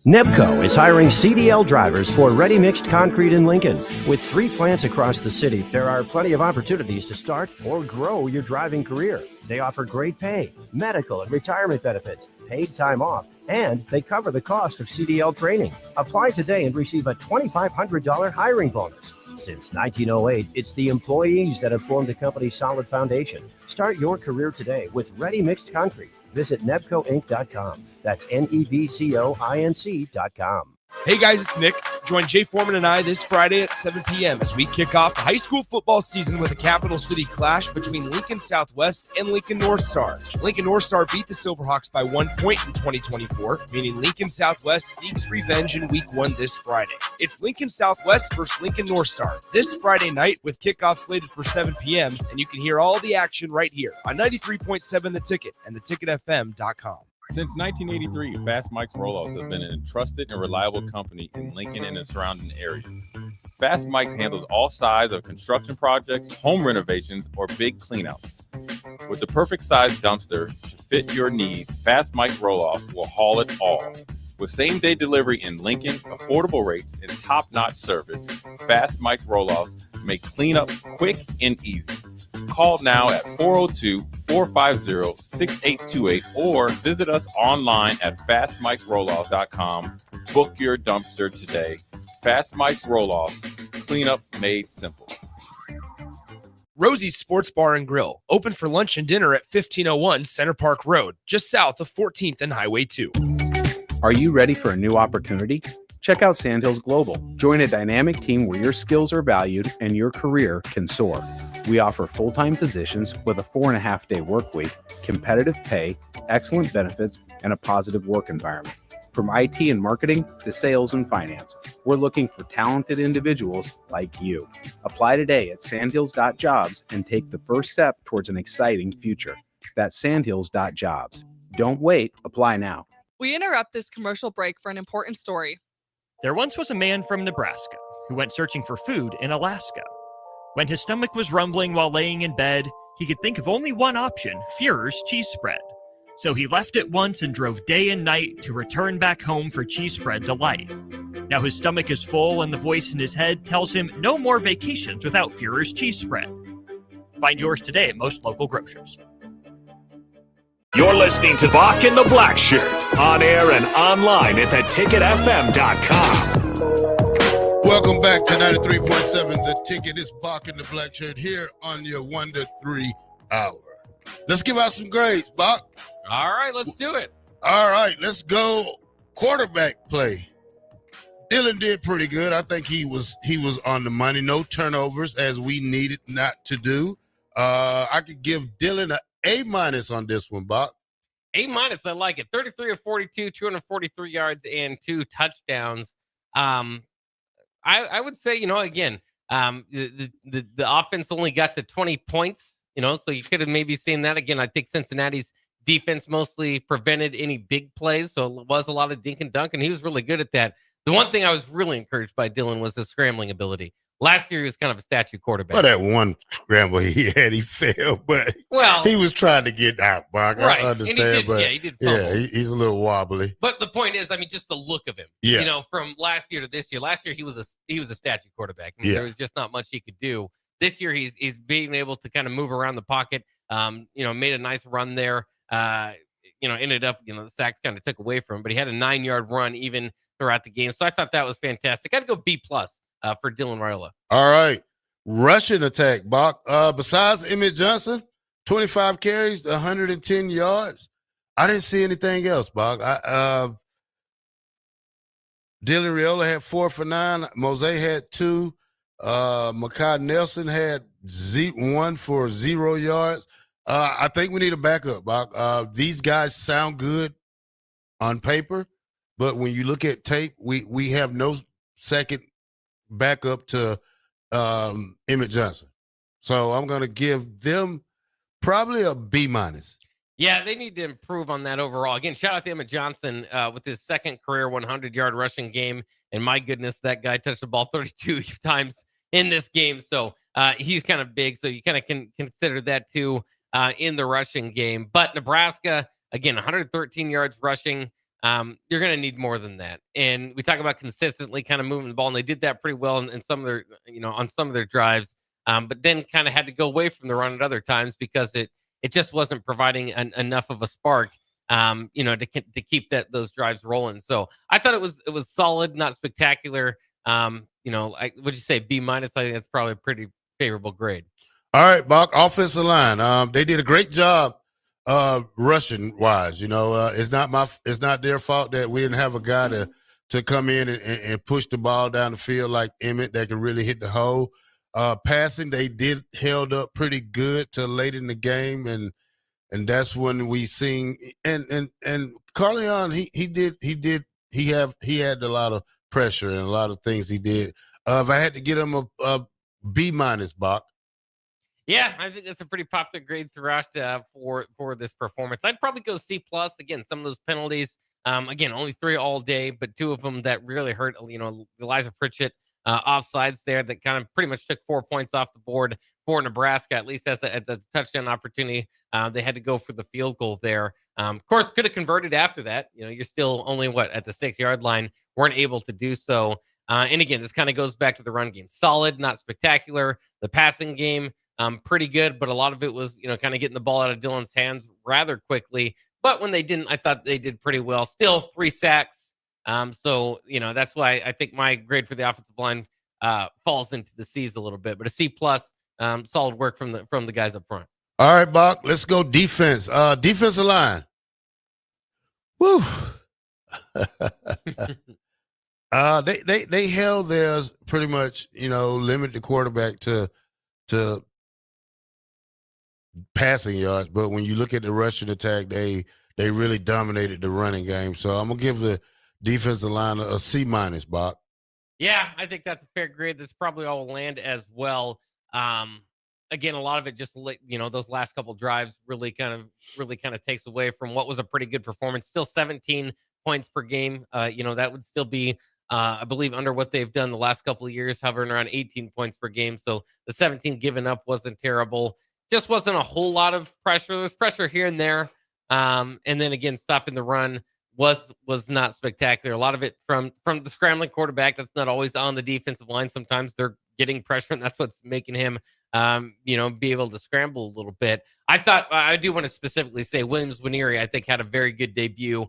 Nebco is hiring CDL drivers for ready-mixed concrete in Lincoln. With 3 plants across the city, there are plenty of opportunities to start or grow your driving career. They offer great pay, medical and retirement benefits, paid time off, and they cover the cost of CDL training. Apply today and receive a $2,500 hiring bonus. Since 1908, it's the employees that have formed the company's solid foundation. Start your career today with Ready Mixed Concrete. Visit nebcoinc.com. That's NEBCOINC.com. Hey guys, it's Nick. Join Jay Foreman and I this Friday at 7 p.m. as we kick off the high school football season with a Capital City clash between Lincoln Southwest and Lincoln North Star. Lincoln North Star beat the Silverhawks by 1 point in 2024, meaning Lincoln Southwest seeks revenge in week 1 this Friday. It's Lincoln Southwest versus Lincoln North Star this Friday night with kickoff slated for 7 p.m. And you can hear all the action right here on 93.7 The Ticket and theticketfm.com. Since 1983, Fast Mike's Roll-Offs have been a trusted and reliable company in Lincoln and the surrounding areas. Fast Mike's handles all sides of construction projects, home renovations, or big cleanouts. With the perfect size dumpster to fit your needs, Fast Mike's Roll-Offs will haul it all. With same-day delivery in Lincoln, affordable rates, and top-notch service, Fast Mike's Roll-Offs make cleanup quick and easy. Call now at 402-450-6828 or visit us online at fastmikesrolloffs.com. Book your dumpster today. Fast Mike's Roll-Offs, cleanup made simple. Rosie's Sports Bar and Grill, open for lunch and dinner at 1501 Center Park Road, just south of 14th and Highway 2. Are you ready for a new opportunity? Check out Sandhills Global. Join a dynamic team where your skills are valued and your career can soar. We offer full-time positions with a 4.5-day work week, competitive pay, excellent benefits, and a positive work environment. From IT and marketing to sales and finance, we're looking for talented individuals like you. Apply today at sandhills.jobs and take the first step towards an exciting future. That's sandhills.jobs. Don't wait. Apply now. We interrupt this commercial break for an important story. There once was a man from Nebraska who went searching for food in Alaska. When his stomach was rumbling while laying in bed, he could think of only one option, Führer's cheese spread. So he left it once and drove day and night to return back home for cheese spread delight. Now his stomach is full and the voice in his head tells him no more vacations without Führer's cheese spread. Find yours today at most local grocers. You're listening to Bock and the Blackshirt, on air and online at theticketfm.com. Welcome back to 93.7 The Ticket. It's Bock and the Blackshirt here on your 1 to 3 hour. Let's give out some grades, Bock. All right, let's do it. All right, let's go quarterback play. Dylan did pretty good. I think he was on the money. No turnovers as we needed not to do. I could give Dylan an A- on this one, Bob. A-, I like it. 33 of 42, 243 yards, and 2 touchdowns. I would say, again, the offense only got to 20 points, so you could have maybe seen that. Again, I think Cincinnati's defense mostly prevented any big plays, so it was a lot of dink and dunk, and he was really good at that. The one thing I was really encouraged by Dylan was his scrambling ability. Last year, he was kind of a statue quarterback. Well, that one scramble he had, he failed, but he was trying to get out, Bob. Right. I understand, he did fumble. He's a little wobbly. But the point is, just the look of him. Yeah. From last year to this year. Last year, he was a statue quarterback. There was just not much he could do. This year, he's being able to kind of move around the pocket. Made a nice run there. Ended up, the sacks kind of took away from him, but he had a 9-yard run even throughout the game. So I thought that was fantastic. I'd go B+ for Dylan Raiola. All right. Rushing attack, Bach. Besides Emmett Johnson, 25 carries, 110 yards. I didn't see anything else, Bach. Dylan Raiola had 4 for 9. Mose had 2. Makai Nelson had 1 for 0 yards. I think we need a backup, Bach. These guys sound good on paper, but when you look at tape, we have no second backup to Emmett Johnson. So I'm going to give them probably a B-. Yeah, they need to improve on that overall. Again, shout out to Emmett Johnson with his second career 100-yard rushing game. And my goodness, that guy touched the ball 32 times in this game. So he's kind of big. So you kind of can consider that too in the rushing game. But Nebraska, again, 113 yards rushing. You're going to need more than that. And we talk about consistently kind of moving the ball, and they did that pretty well in some of their, on some of their drives. But then kind of had to go away from the run at other times because it just wasn't providing enough of a spark, to keep those drives rolling. So I thought it was solid, not spectacular. would you say B minus? I think that's probably a pretty favorable grade. All right, Bach, offensive line. They did a great job rushing wise. It's not their fault that we didn't have a guy to come in and push the ball down the field like Emmett that can really hit the hole. Passing, they did held up pretty good till late in the game, and that's when we seen and Carleon he had a lot of pressure and a lot of things he did. If I had to get him a B minus, Bach. Yeah, I think that's a pretty popular grade throughout for this performance. I'd probably go C plus. Again, some of those penalties. Again, only 3 all day, but 2 of them that really hurt. Elijah Pritchett offsides there that kind of pretty much took 4 points off the board for Nebraska, at least as a touchdown opportunity. They had to go for the field goal there. Of course, could have converted after that. You're still only at the 6-yard line. Weren't able to do so. And again, this kind of goes back to the run game. Solid, not spectacular. The passing game, pretty good, but a lot of it was, kind of getting the ball out of Dylan's hands rather quickly. But when they didn't, I thought they did pretty well. Still 3 sacks. So, that's why I think my grade for the offensive line falls into the C's a little bit, but a C plus. Solid work from the guys up front. All right, Bach, let's go defense. Defensive line. Woo. They held theirs pretty much, limit the quarterback to passing yards. But when you look at the rushing attack, they really dominated the running game. So I'm gonna give the defensive line a C minus, Bach. Yeah, I think that's a fair grade. That's probably all will land as well. Again, a lot of it just, those last couple drives really kind of takes away from what was a pretty good performance. Still 17 points per game. That would still be, I believe, under what they've done the last couple of years, hovering around 18 points per game. So the 17 given up wasn't terrible. Just wasn't a whole lot of pressure. There was pressure here and there. And then again, stopping the run was not spectacular. A lot of it from the scrambling quarterback. That's not always on the defensive line. Sometimes they're getting pressure, and that's what's making him, be able to scramble a little bit. I do want to specifically say Williams Nwaneri, I think, had a very good debut.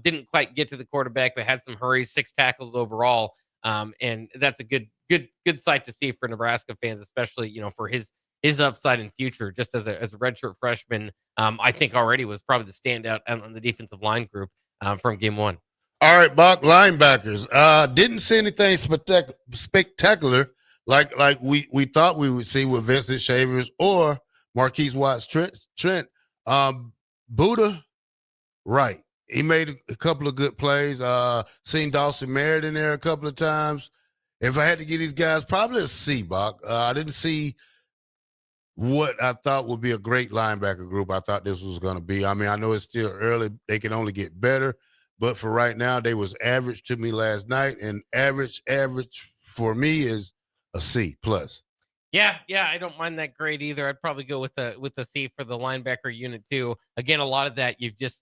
Didn't quite get to the quarterback, but had some hurries, 6 tackles overall. And that's a good sight to see for Nebraska fans, especially, for his upside in future, just as a redshirt freshman. I think already was probably the standout on the defensive line group from game 1. All right, Bach, linebackers. Didn't see anything spectacular like we thought we would see with Vincent Shavers or Marquise Watts Trent. Buddha, right. He made a couple of good plays. Seen Dawson Merritt in there a couple of times. If I had to give these guys, probably a C, Bach. I didn't see what I thought would be a great linebacker group. I thought this was going to be. I mean, I know it's still early. They can only get better. But for right now, they was average to me last night. And average for me is a C plus. Yeah, I don't mind that grade either. I'd probably go with the C for the linebacker unit too. Again, a lot of that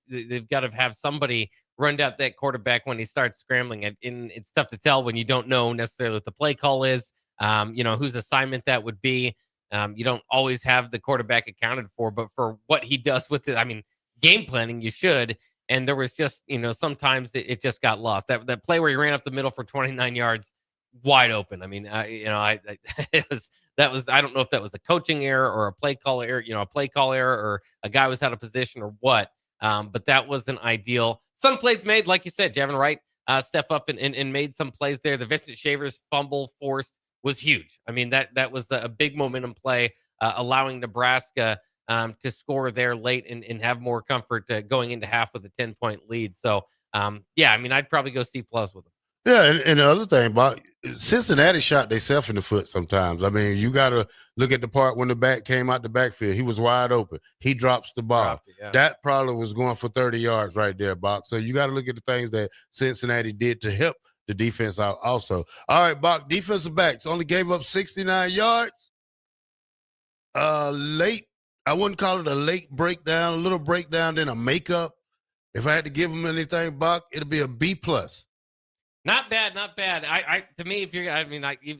they've got to have somebody run out that quarterback when he starts scrambling. And it's tough to tell when you don't know necessarily what the play call is. Whose assignment that would be. You don't always have the quarterback accounted for, but for what he does with it, I mean, game planning you should. And there was just, sometimes it just got lost. That play where he ran up the middle for 29 yards, wide open. I mean, it was. I don't know if that was a coaching error or a play call error, or a guy was out of position or what. But that wasn't ideal. Some plays made, like you said, Javin Wright step up and made some plays there. The Vincent Shavers fumble forced was huge. I mean, that was a big momentum play, allowing Nebraska to score there late and have more comfort going into half with a 10-point lead. So, I'd probably go C plus with them. Yeah, and the other thing, Bob, Cincinnati shot themselves in the foot sometimes. I mean, you got to look at the part when the back came out the backfield. He was wide open. He drops the ball. That probably was going for 30 yards right there, Bach. So you got to look at the things that Cincinnati did to help the defense out also. All right, Bach, defensive backs only gave up 69 yards. Late, I wouldn't call it a late breakdown, a little breakdown, then a makeup. If I had to give them anything, Bach, it'll be a B plus. Not bad. To me,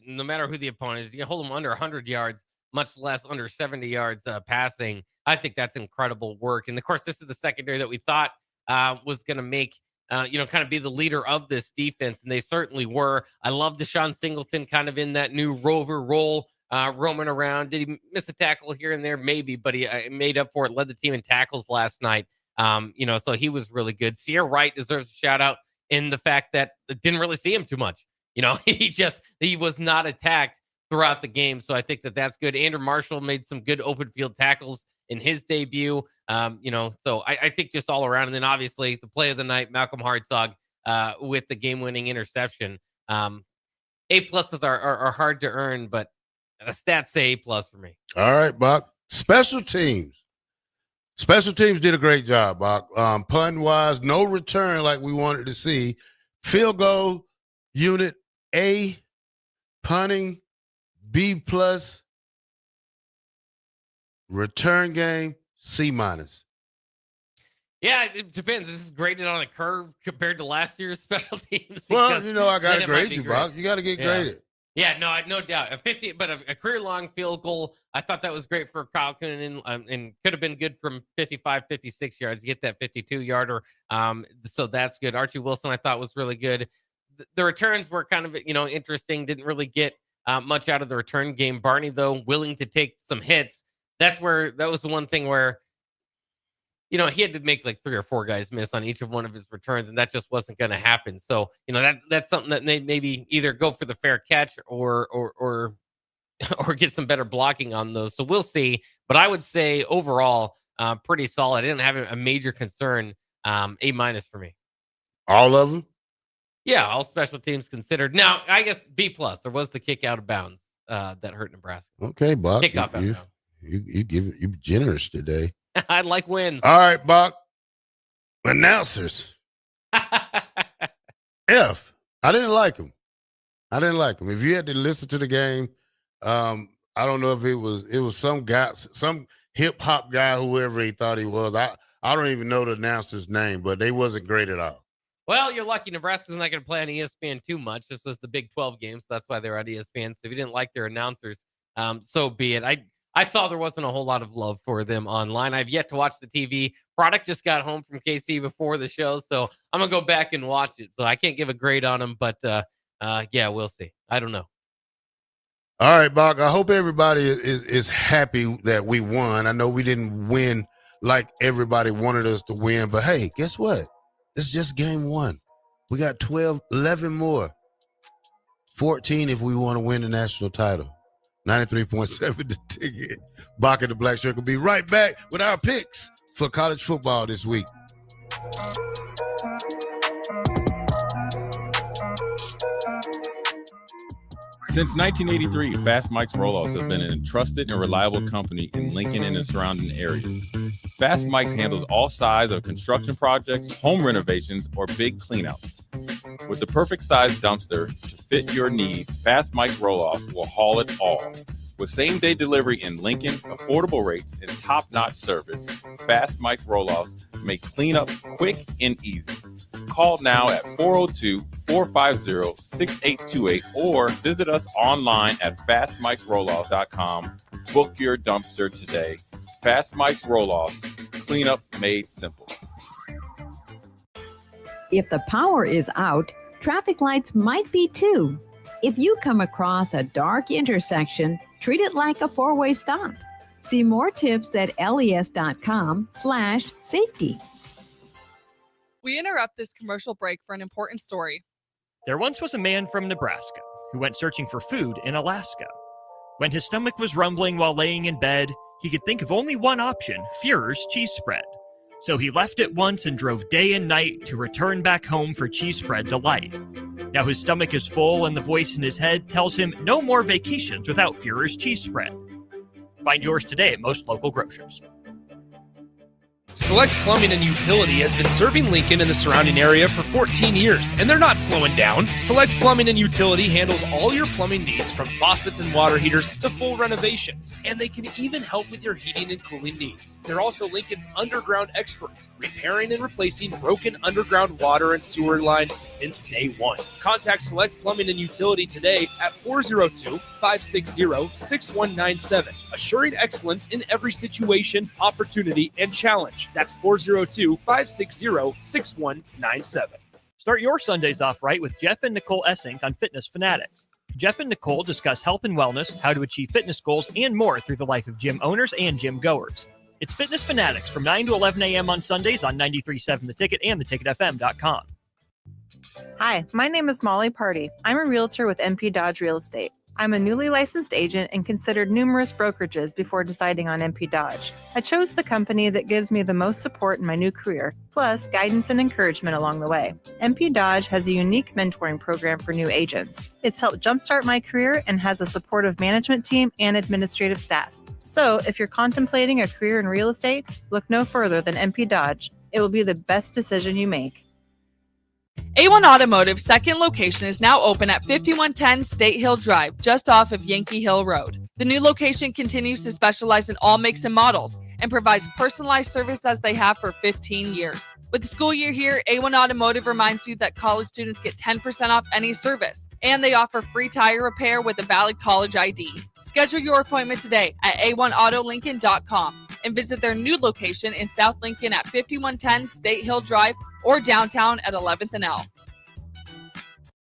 no matter who the opponent is, you hold them under 100 yards, much less under 70 yards passing. I think that's incredible work. And of course, this is the secondary that we thought was going to make kind of be the leader of this defense, and they certainly were. I love Deshaun Singleton kind of in that new rover role, roaming around. Did he miss a tackle here and there? Maybe, but he made up for it, led the team in tackles last night. So he was really good. Sierra Wright deserves a shout out in the fact that didn't really see him too much. He was not attacked throughout the game. So I think that's good. Andrew Marshall made some good open field tackles in his debut. So I think just all around. And then obviously the play of the night, Malcolm Hartzog with the game-winning interception. A-pluses are hard to earn, but the stats say A+ for me. All right, Bock. Special teams. Special teams did a great job, Bock. Punt-wise, no return like we wanted to see. Field goal unit A, punting B+, return game C-. Yeah, it depends. This is graded on a curve compared to last year's special teams. Well, I got to grade you, Bock. You got to get graded. Yeah, no doubt. A career-long field goal. I thought that was great for Kyle Coonan, and could have been good from 55, 56 yards to get that 52-yarder. So that's good. Archie Wilson, I thought, was really good. The returns were kind of, interesting. Didn't really get much out of the return game. Barney, though, willing to take some hits. That was the one thing where, he had to make like 3 or 4 guys miss on each of one of his returns, and that just wasn't going to happen. So, that's something that they maybe either go for the fair catch or get some better blocking on those. So we'll see. But I would say overall, pretty solid. I didn't have a major concern. A- for me. All of them? Yeah, all special teams considered. Now, I guess B+. There was the kick out of bounds that hurt Nebraska. Okay, Bock. Kick off out of bounds. You generous today. I like wins. All right, Bock. Announcers. F. I didn't like him. If you had to listen to the game, I don't know if it was some guy, some hip hop guy, whoever he thought he was. I don't even know the announcer's name, but they wasn't great at all. Well, you're lucky Nebraska's not going to play on ESPN too much. This was the Big 12 game, so that's why they're on ESPN. So if you didn't like their announcers, so be it. I saw there wasn't a whole lot of love for them online. I've yet to watch the TV. Product just got home from KC before the show, so I'm going to go back and watch it. So I can't give a grade on them, but yeah, we'll see. I don't know. All right, Bock. I hope everybody is happy that we won. I know we didn't win like everybody wanted us to win, but hey, guess what? It's just game 1. We got 11 more. 14 if we want to win the national title. 93.7 the ticket. Bock the Blackshirt will be right back with our picks for college football this week. Since 1983, Fast Mike's Rollouts has been a trusted and reliable company in Lincoln and the surrounding areas. Fast Mike's handles all sides of construction projects, home renovations, or big cleanouts. With the perfect size dumpster to fit your needs, Fast Mike's Rollouts will haul it all. With same-day delivery in Lincoln, affordable rates, and top-notch service, Fast Mike's Rollouts make cleanup quick and easy. Call now at 402-450-6828 or visit us online at fastmikesrollout.com. Book your dumpster today. Fast Mike's Rollouts, cleanup made simple. If the power is out, traffic lights might be too. If you come across a dark intersection, treat it like a 4-way stop. See more tips at les.com/safety. We interrupt this commercial break for an important story. There once was a man from Nebraska who went searching for food in Alaska. When his stomach was rumbling while laying in bed, he could think of only one option, Führer's cheese spread. So he left at once and drove day and night to return back home for cheese spread delight. Now his stomach is full and the voice in his head tells him no more vacations without Führer's cheese spread. Find yours today at most local grocers. Select Plumbing and Utility has been serving Lincoln and the surrounding area for 14 years, and they're not slowing down. Select Plumbing and Utility handles all your plumbing needs, from faucets and water heaters to full renovations, and they can even help with your heating and cooling needs. They're also Lincoln's underground experts, repairing and replacing broken underground water and sewer lines since day one. Contact Select Plumbing and Utility today at 402-560-6197. assuring excellence in every situation, opportunity, and challenge. That's 402-560-6197. Start your Sundays off right with Jeff and Nicole Essink on Fitness Fanatics. Jeff and Nicole discuss health and wellness, how to achieve fitness goals, and more through the life of gym owners and gym goers. It's Fitness Fanatics from 9 to 11 a.m. on Sundays on 93.7 The Ticket and theticketfm.com. Hi, my name is Molly Party. I'm a realtor with MP Dodge Real Estate. I'm a newly licensed agent and considered numerous brokerages before deciding on MP Dodge. I chose the company that gives me the most support in my new career, plus guidance and encouragement along the way. MP Dodge has a unique mentoring program for new agents. It's helped jumpstart my career and has a supportive management team and administrative staff. So if you're contemplating a career in real estate, look no further than MP Dodge. It will be the best decision you make. A1 Automotive's second location is now open at 5110 State Hill Drive, just off of Yankee Hill Road. The new location continues to specialize in all makes and models and provides personalized service as they have for 15 years. With the school year here, A1 Automotive reminds you that college students get 10% off any service, and they offer free tire repair with a valid college ID. Schedule your appointment today at a1autolincoln.com and visit their new location in South Lincoln at 5110 State Hill Drive or downtown at 11th and L.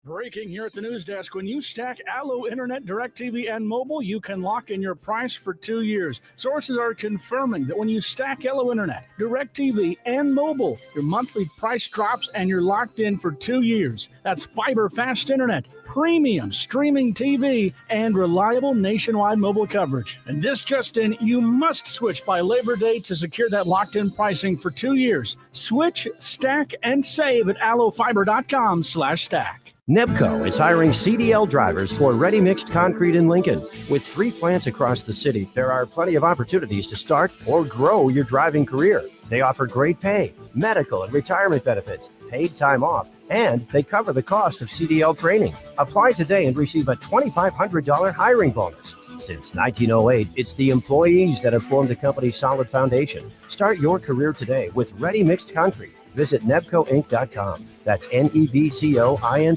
Breaking here at the news desk. When you stack Allo Internet, DirecTV, and mobile, you can lock in your price for 2 years. Sources are confirming that when you stack Allo Internet, DirecTV, and mobile, your monthly price drops and you're locked in for 2 years. That's fiber fast internet, premium streaming TV, and reliable nationwide mobile coverage. And this just in, you must switch by Labor Day to secure that locked-in pricing for 2 years. Switch, stack, and save at allofiber.com/stack. Nebco is hiring CDL drivers for ready-mixed concrete in Lincoln. With 3 plants across the city, there are plenty of opportunities to start or grow your driving career. They offer great pay, medical and retirement benefits, paid time off, and they cover the cost of CDL training. Apply today and receive a $2,500 hiring bonus. Since 1908, it's the employees that have formed the company's solid foundation. Start your career today with ready-mixed concrete. Visit nebcoinc.com. That's nebcoinc.com.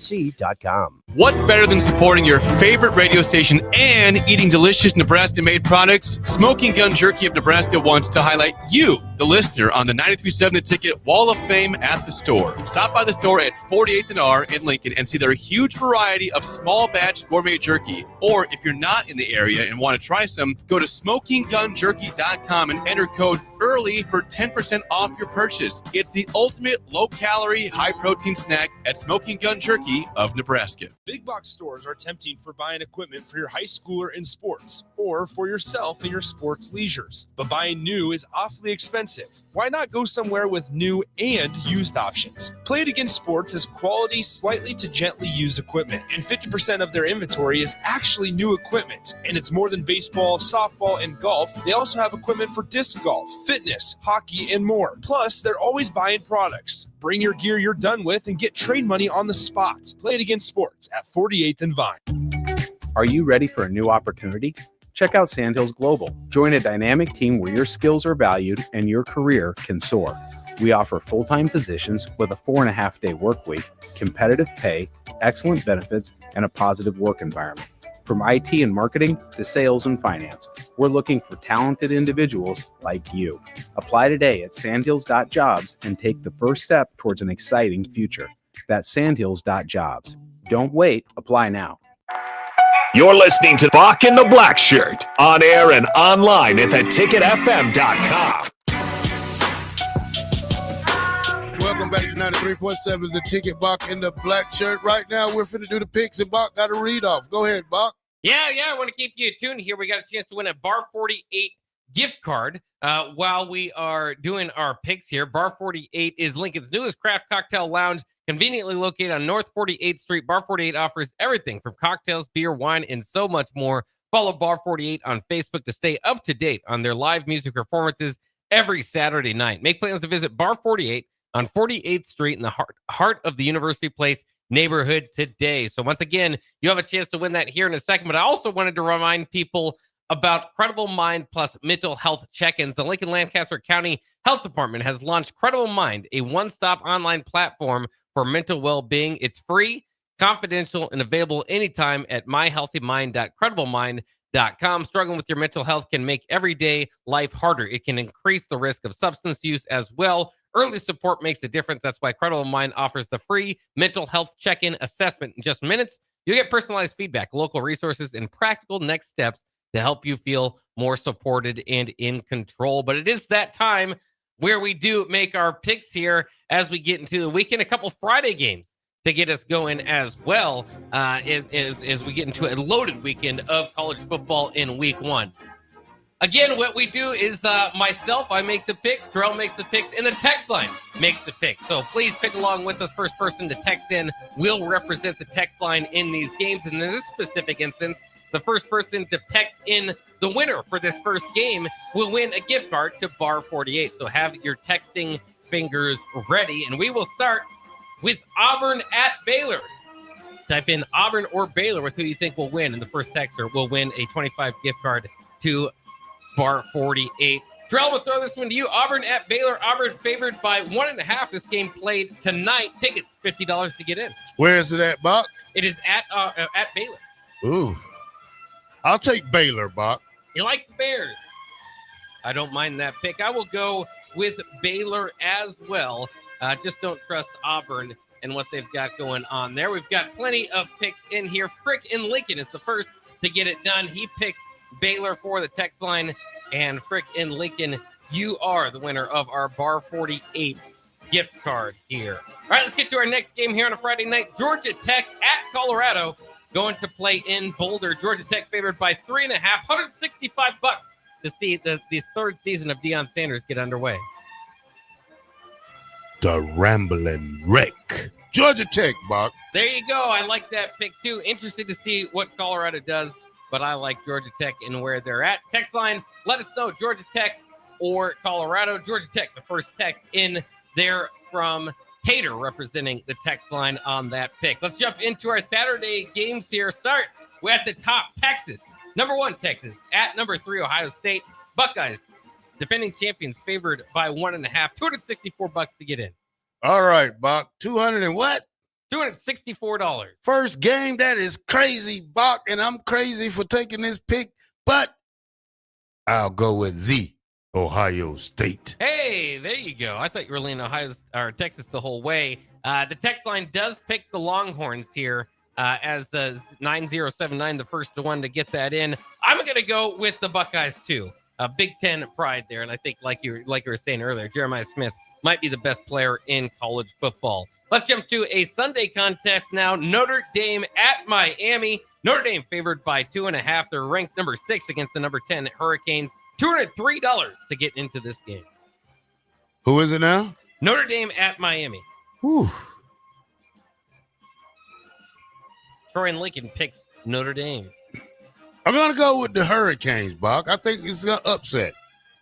What's better than supporting your favorite radio station and eating delicious Nebraska-made products? Smoking Gun Jerky of Nebraska wants to highlight you, the listener, on the 93.7 The Ticket Wall of Fame at the store. Stop by the store at 48th and R in Lincoln and see their huge variety of small batch gourmet jerky. Or if you're not in the area and want to try some, go to smokinggunjerky.com and enter code EARLY for 10% off your purchase. It's the ultimate low-calorie, high-protein snack at Smoking Gun Jerky of Nebraska. Big box stores are tempting for buying equipment for your high schooler in sports or for yourself in your sports leisures. But buying new is awfully expensive. Why not go somewhere with new and used options? Play It Against Sports has quality, slightly to gently used equipment, and 50% of their inventory is actually new equipment. And it's more than baseball, softball, and golf. They also have equipment for disc golf, fitness, hockey, and more. Plus, they're always buying products. Bring your gear you're done with and get trade money on the spot. Play It Against Sports at 48th and Vine. Are you ready for a new opportunity? Check out Sandhills Global. Join a dynamic team where your skills are valued and your career can soar. We offer full-time positions with a 4.5-day work week, competitive pay, excellent benefits, and a positive work environment. From IT and marketing to sales and finance, we're looking for talented individuals like you. Apply today at sandhills.jobs and take the first step towards an exciting future. That's sandhills.jobs. Don't wait. Apply now. You're listening to Bock the Blackshirt on air and online at theticketfm.com. Welcome back to 93.7 The Ticket. Bock in the Black Shirt. Right now, we're finna do the picks, and Bock got a read off. Go ahead, Bock. Yeah, I want to keep you tuned here. We got a chance to win a Bar 48 gift card while we are doing our picks here. Bar 48 is Lincoln's newest craft cocktail lounge, conveniently located on North 48th Street. Bar 48 offers everything from cocktails, beer, wine, and so much more. Follow Bar 48 on Facebook to stay up to date on their live music performances every Saturday night. Make plans to visit Bar 48 on 48th Street in the heart of the University Place neighborhood today. So once again, you have a chance to win that here in a second, but I also wanted to remind people about Credible Mind plus mental health check-ins. The Lincoln Lancaster County Health Department has launched Credible Mind, a one-stop online platform for mental well-being. It's free, confidential, and available anytime at myhealthymind.crediblemind.com. Struggling with your mental health can make everyday life harder. It can increase the risk of substance use as well. Early support makes a difference. That's why Credible Mind offers the free mental health check-in assessment in just minutes. You get personalized feedback, local resources, and practical next steps to help you feel more supported and in control. But it is that time where we do make our picks here as we get into the weekend. A couple Friday games to get us going as well as we get into a loaded weekend of college football in week one. Again, what we do is myself, I make the picks, Terrell makes the picks, and the text line makes the picks. So please pick along with us. First person to text in will represent the text line in these games. And in this specific instance, the first person to text in the winner for this first game will win a gift card to Bar 48. So have your texting fingers ready. And we will start with Auburn at Baylor. Type in Auburn or Baylor with who you think will win. And the first texter will win a 25 gift card to Bar 48. Terrell, we'll throw this one to you. Auburn at Baylor. Auburn favored by 1.5. This game played tonight. Tickets, $50 to get in. Where is it at, Buck? It is at Baylor. Ooh. I'll take Baylor, Buck. You like the Bears? I don't mind that pick. I will go with Baylor as well. Just don't trust Auburn and what they've got going on there. We've got plenty of picks in here. Frick in Lincoln is the first to get it done. He picks Baylor for the text line. And Frick in Lincoln, you are the winner of our Bar 48 gift card here. All right, let's get to our next game here on a Friday night. Georgia Tech at Colorado going to play in Boulder. Georgia Tech favored by 3.5, $165 to see this third season of Deion Sanders get underway. The Rambling Wreck. Georgia Tech, Buck. There you go. I like that pick too. Interested to see what Colorado does, but I like Georgia Tech and where they're at. Text line, let us know, Georgia Tech or Colorado. Georgia Tech, the first text in there from Tater representing the text line on that pick. Let's jump into our Saturday games here. Start, we're at the top, Texas. Number 1, Texas, at number 3, Ohio State. Buckeyes, defending champions, favored by 1.5, $264 to get in. All right, Buck. 200 and what? $264. First game, that is crazy, Buck, and I'm crazy for taking this pick, but I'll go with the Ohio State. Hey, there you go. I thought you were leaning Texas the whole way. The text line does pick the Longhorns here as 9079, the first one to get that in. I'm going to go with the Buckeyes too. Big Ten pride there, and I think like you were saying earlier, Jeremiah Smith might be the best player in college football. Let's jump to a Sunday contest now. Notre Dame at Miami. Notre Dame favored by 2.5. They're ranked number 6 against the number 10 Hurricanes. $203 to get into this game. Who is it now? Notre Dame at Miami. Whew. Troy and Lincoln picks Notre Dame. I'm going to go with the Hurricanes, Buck. I think it's going to upset.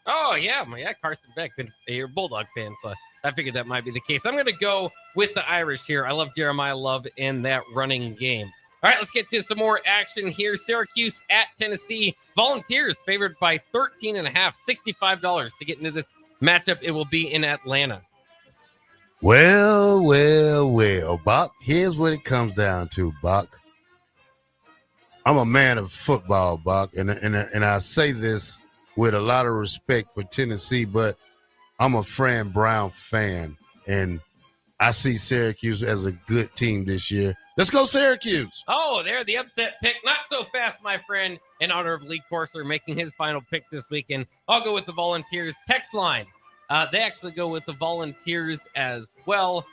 Oh, yeah. Carson Beck, you're a Bulldog fan, so I figured that might be the case. I'm going to go with the Irish here. I love Jeremiah Love in that running game. All right, let's get to some more action here. Syracuse at Tennessee. Volunteers favored by 13.5, $65 to get into this matchup. It will be in Atlanta. Well, Buck. Here's what it comes down to, Buck. I'm a man of football, Buck, and I say this with a lot of respect for Tennessee, but I'm a Fran Brown fan, and I see Syracuse as a good team this year. Let's go Syracuse. Oh, they're the upset pick. Not so fast, my friend, in honor of Lee Corser making his final pick this weekend. I'll go with the Volunteers. Text line. They actually go with the Volunteers as well.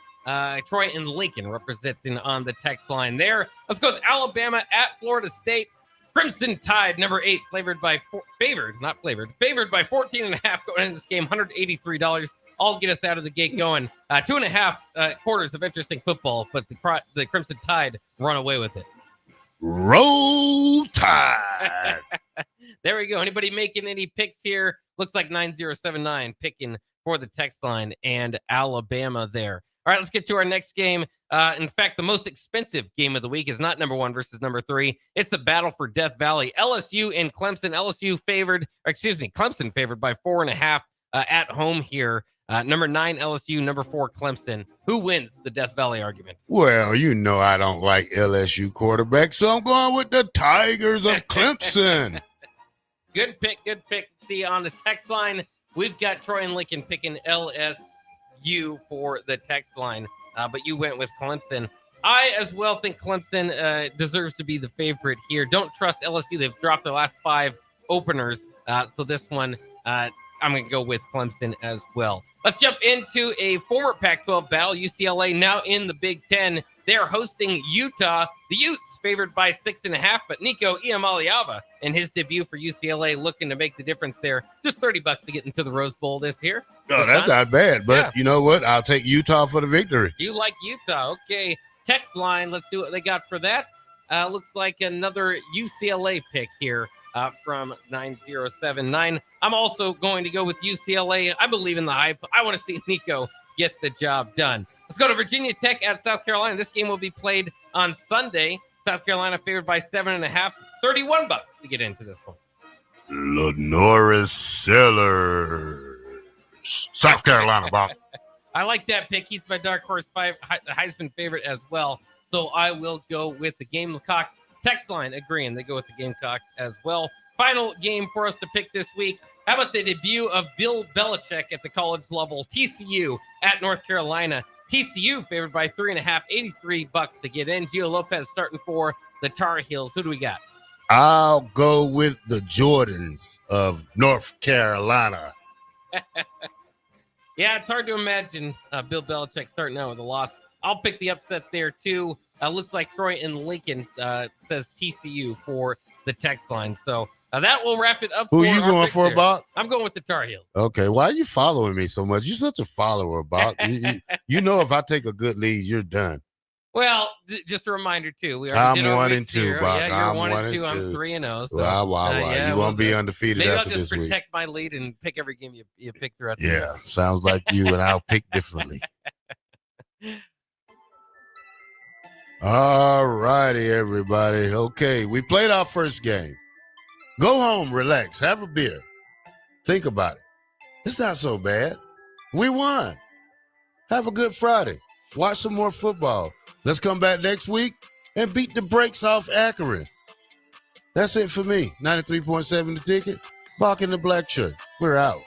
Troy and Lincoln representing on the text line there. Let's go with Alabama at Florida State. Crimson Tide, number 8, favored by 14.5 going into this game, $183. All get us out of the gate going. 2.5 quarters of interesting football, but the Crimson Tide run away with it. Roll Tide. There we go. Anybody making any picks here? Looks like 9079 picking for the text line and Alabama there. All right, let's get to our next game. In fact, the most expensive game of the week is not number 1 versus number 3. It's the battle for Death Valley. LSU and Clemson. Clemson favored by 4.5 at home here. Number 9, LSU. Number 4, Clemson. Who wins the Death Valley argument? Well, you know I don't like LSU quarterbacks, so I'm going with the Tigers of Clemson. Good pick. See, on the text line, we've got Troy and Lincoln picking LSU for the text line, but you went with Clemson. I as well think Clemson deserves to be the favorite here. Don't trust LSU. They've dropped their last 5 openers, so this one I'm going to go with Clemson as well. Let's jump into a former Pac-12 battle. UCLA now in the Big Ten. They're hosting Utah. The Utes favored by 6.5, but Nico Iamaleava in his debut for UCLA looking to make the difference there. Just $30 to get into the Rose Bowl this year. Oh, that's not bad, but you know what? I'll take Utah for the victory. You like Utah. Okay. Text line. Let's see what they got for that. Looks like another UCLA pick here. From 9079. I'm also going to go with UCLA. I believe in the hype. I want to see Nico get the job done. Let's go to Virginia Tech at South Carolina. This game will be played on Sunday. South Carolina favored by 7.5. $31 to get into this one. Lenora Sellers. South Carolina, Bob. I like that pick. He's my dark horse Heisman favorite as well. So I will go with the Gamecocks. Text line agreeing. They go with the Gamecocks as well. Final game for us to pick this week. How about the debut of Bill Belichick at the college level? TCU at North Carolina. TCU favored by 3.5, $83 to get in. Gio Lopez starting for the Tar Heels. Who do we got? I'll go with the Jordans of North Carolina. Yeah, it's hard to imagine Bill Belichick starting out with a loss. I'll pick the upset there, too. Looks like Troy and Lincoln says TCU for the text line. So that will wrap it up. Who are you going for, Bob? I'm going with the Tar Heels. Okay, why are you following me so much? You're such a follower, Bob. you know if I take a good lead, you're done. Well, just a reminder, too. We I'm did 1-2, Bob. Yeah, you're 1-2. I'm 3-0. So, wow. Yeah, You won't be undefeated maybe after I'll just this week. protect my lead and pick every game you pick throughout the Yeah, sounds like you, and I'll pick differently. All righty, everybody. Okay, we played our first game. Go home, relax, have a beer. Think about it. It's not so bad. We won. Have a good Friday. Watch some more football. Let's come back next week and beat the brakes off Akron. That's it for me. 93.7 The Ticket. Bock The Blackshirt. We're out.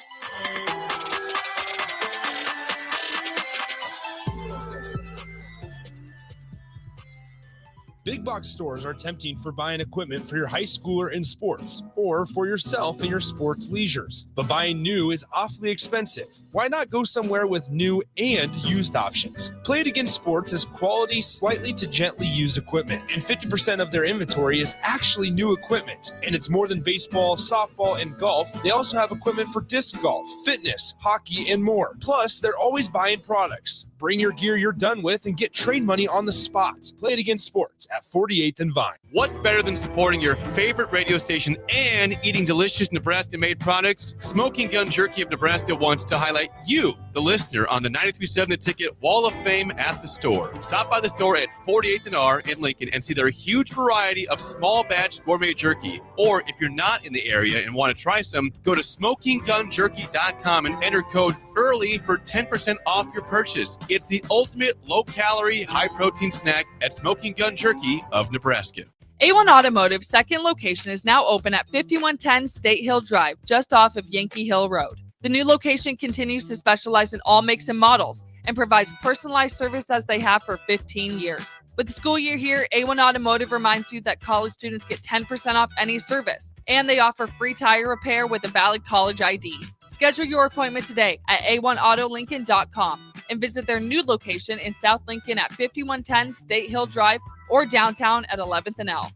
Big box stores are tempting for buying equipment for your high schooler in sports or for yourself in your sports leisures. But buying new is awfully expensive. Why not go somewhere with new and used options? Play It Again Sports is quality, slightly to gently used equipment, and 50% of their inventory is actually new equipment. And it's more than baseball, softball, and golf. They also have equipment for disc golf, fitness, hockey, and more. Plus, they're always buying products. Bring your gear you're done with and get trade money on the spot. Play It Again Sports at 48th and Vine. What's better than supporting your favorite radio station and eating delicious Nebraska-made products? Smoking Gun Jerky of Nebraska wants to highlight you, the listener, on the 93.7 The Ticket Wall of Fame at the store. Stop by the store at 48th and R in Lincoln and see their huge variety of small batch gourmet jerky. Or if you're not in the area and want to try some, go to smokinggunjerky.com and enter code EARLY for 10% off your purchase. It's the ultimate low-calorie, high-protein snack at Smoking Gun Jerky of Nebraska. A1 Automotive's second location is now open at 5110 State Hill Drive, just off of Yankee Hill Road. The new location continues to specialize in all makes and models and provides personalized service as they have for 15 years. With the school year here, A1 Automotive reminds you that college students get 10% off any service, and they offer free tire repair with a valid college ID. Schedule your appointment today at a1autolincoln.com and visit their new location in South Lincoln at 5110 State Hill Drive or downtown at 11th and L.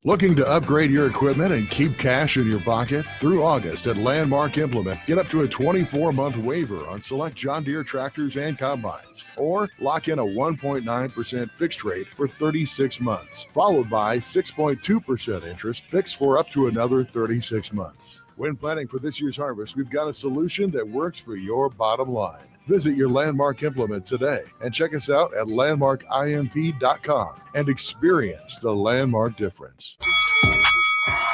Looking to upgrade your equipment and keep cash in your pocket? Through August at Landmark Implement, get up to a 24-month waiver on select John Deere tractors and combines, or lock in a 1.9% fixed rate for 36 months, followed by 6.2% interest fixed for up to another 36 months. When planning for this year's harvest, we've got a solution that works for your bottom line. Visit your Landmark Implement today and check us out at landmarkimp.com and experience the Landmark difference.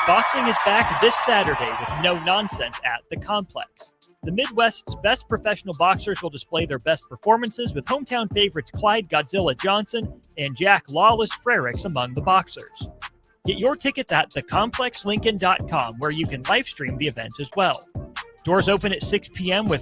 Boxing is back this Saturday with no nonsense at The Complex. The Midwest's best professional boxers will display their best performances with hometown favorites Clyde Godzilla Johnson and Jack Lawless Frericks among the boxers. Get your tickets at thecomplexlincoln.com, where you can live stream the event as well. Doors open at 6 p.m. with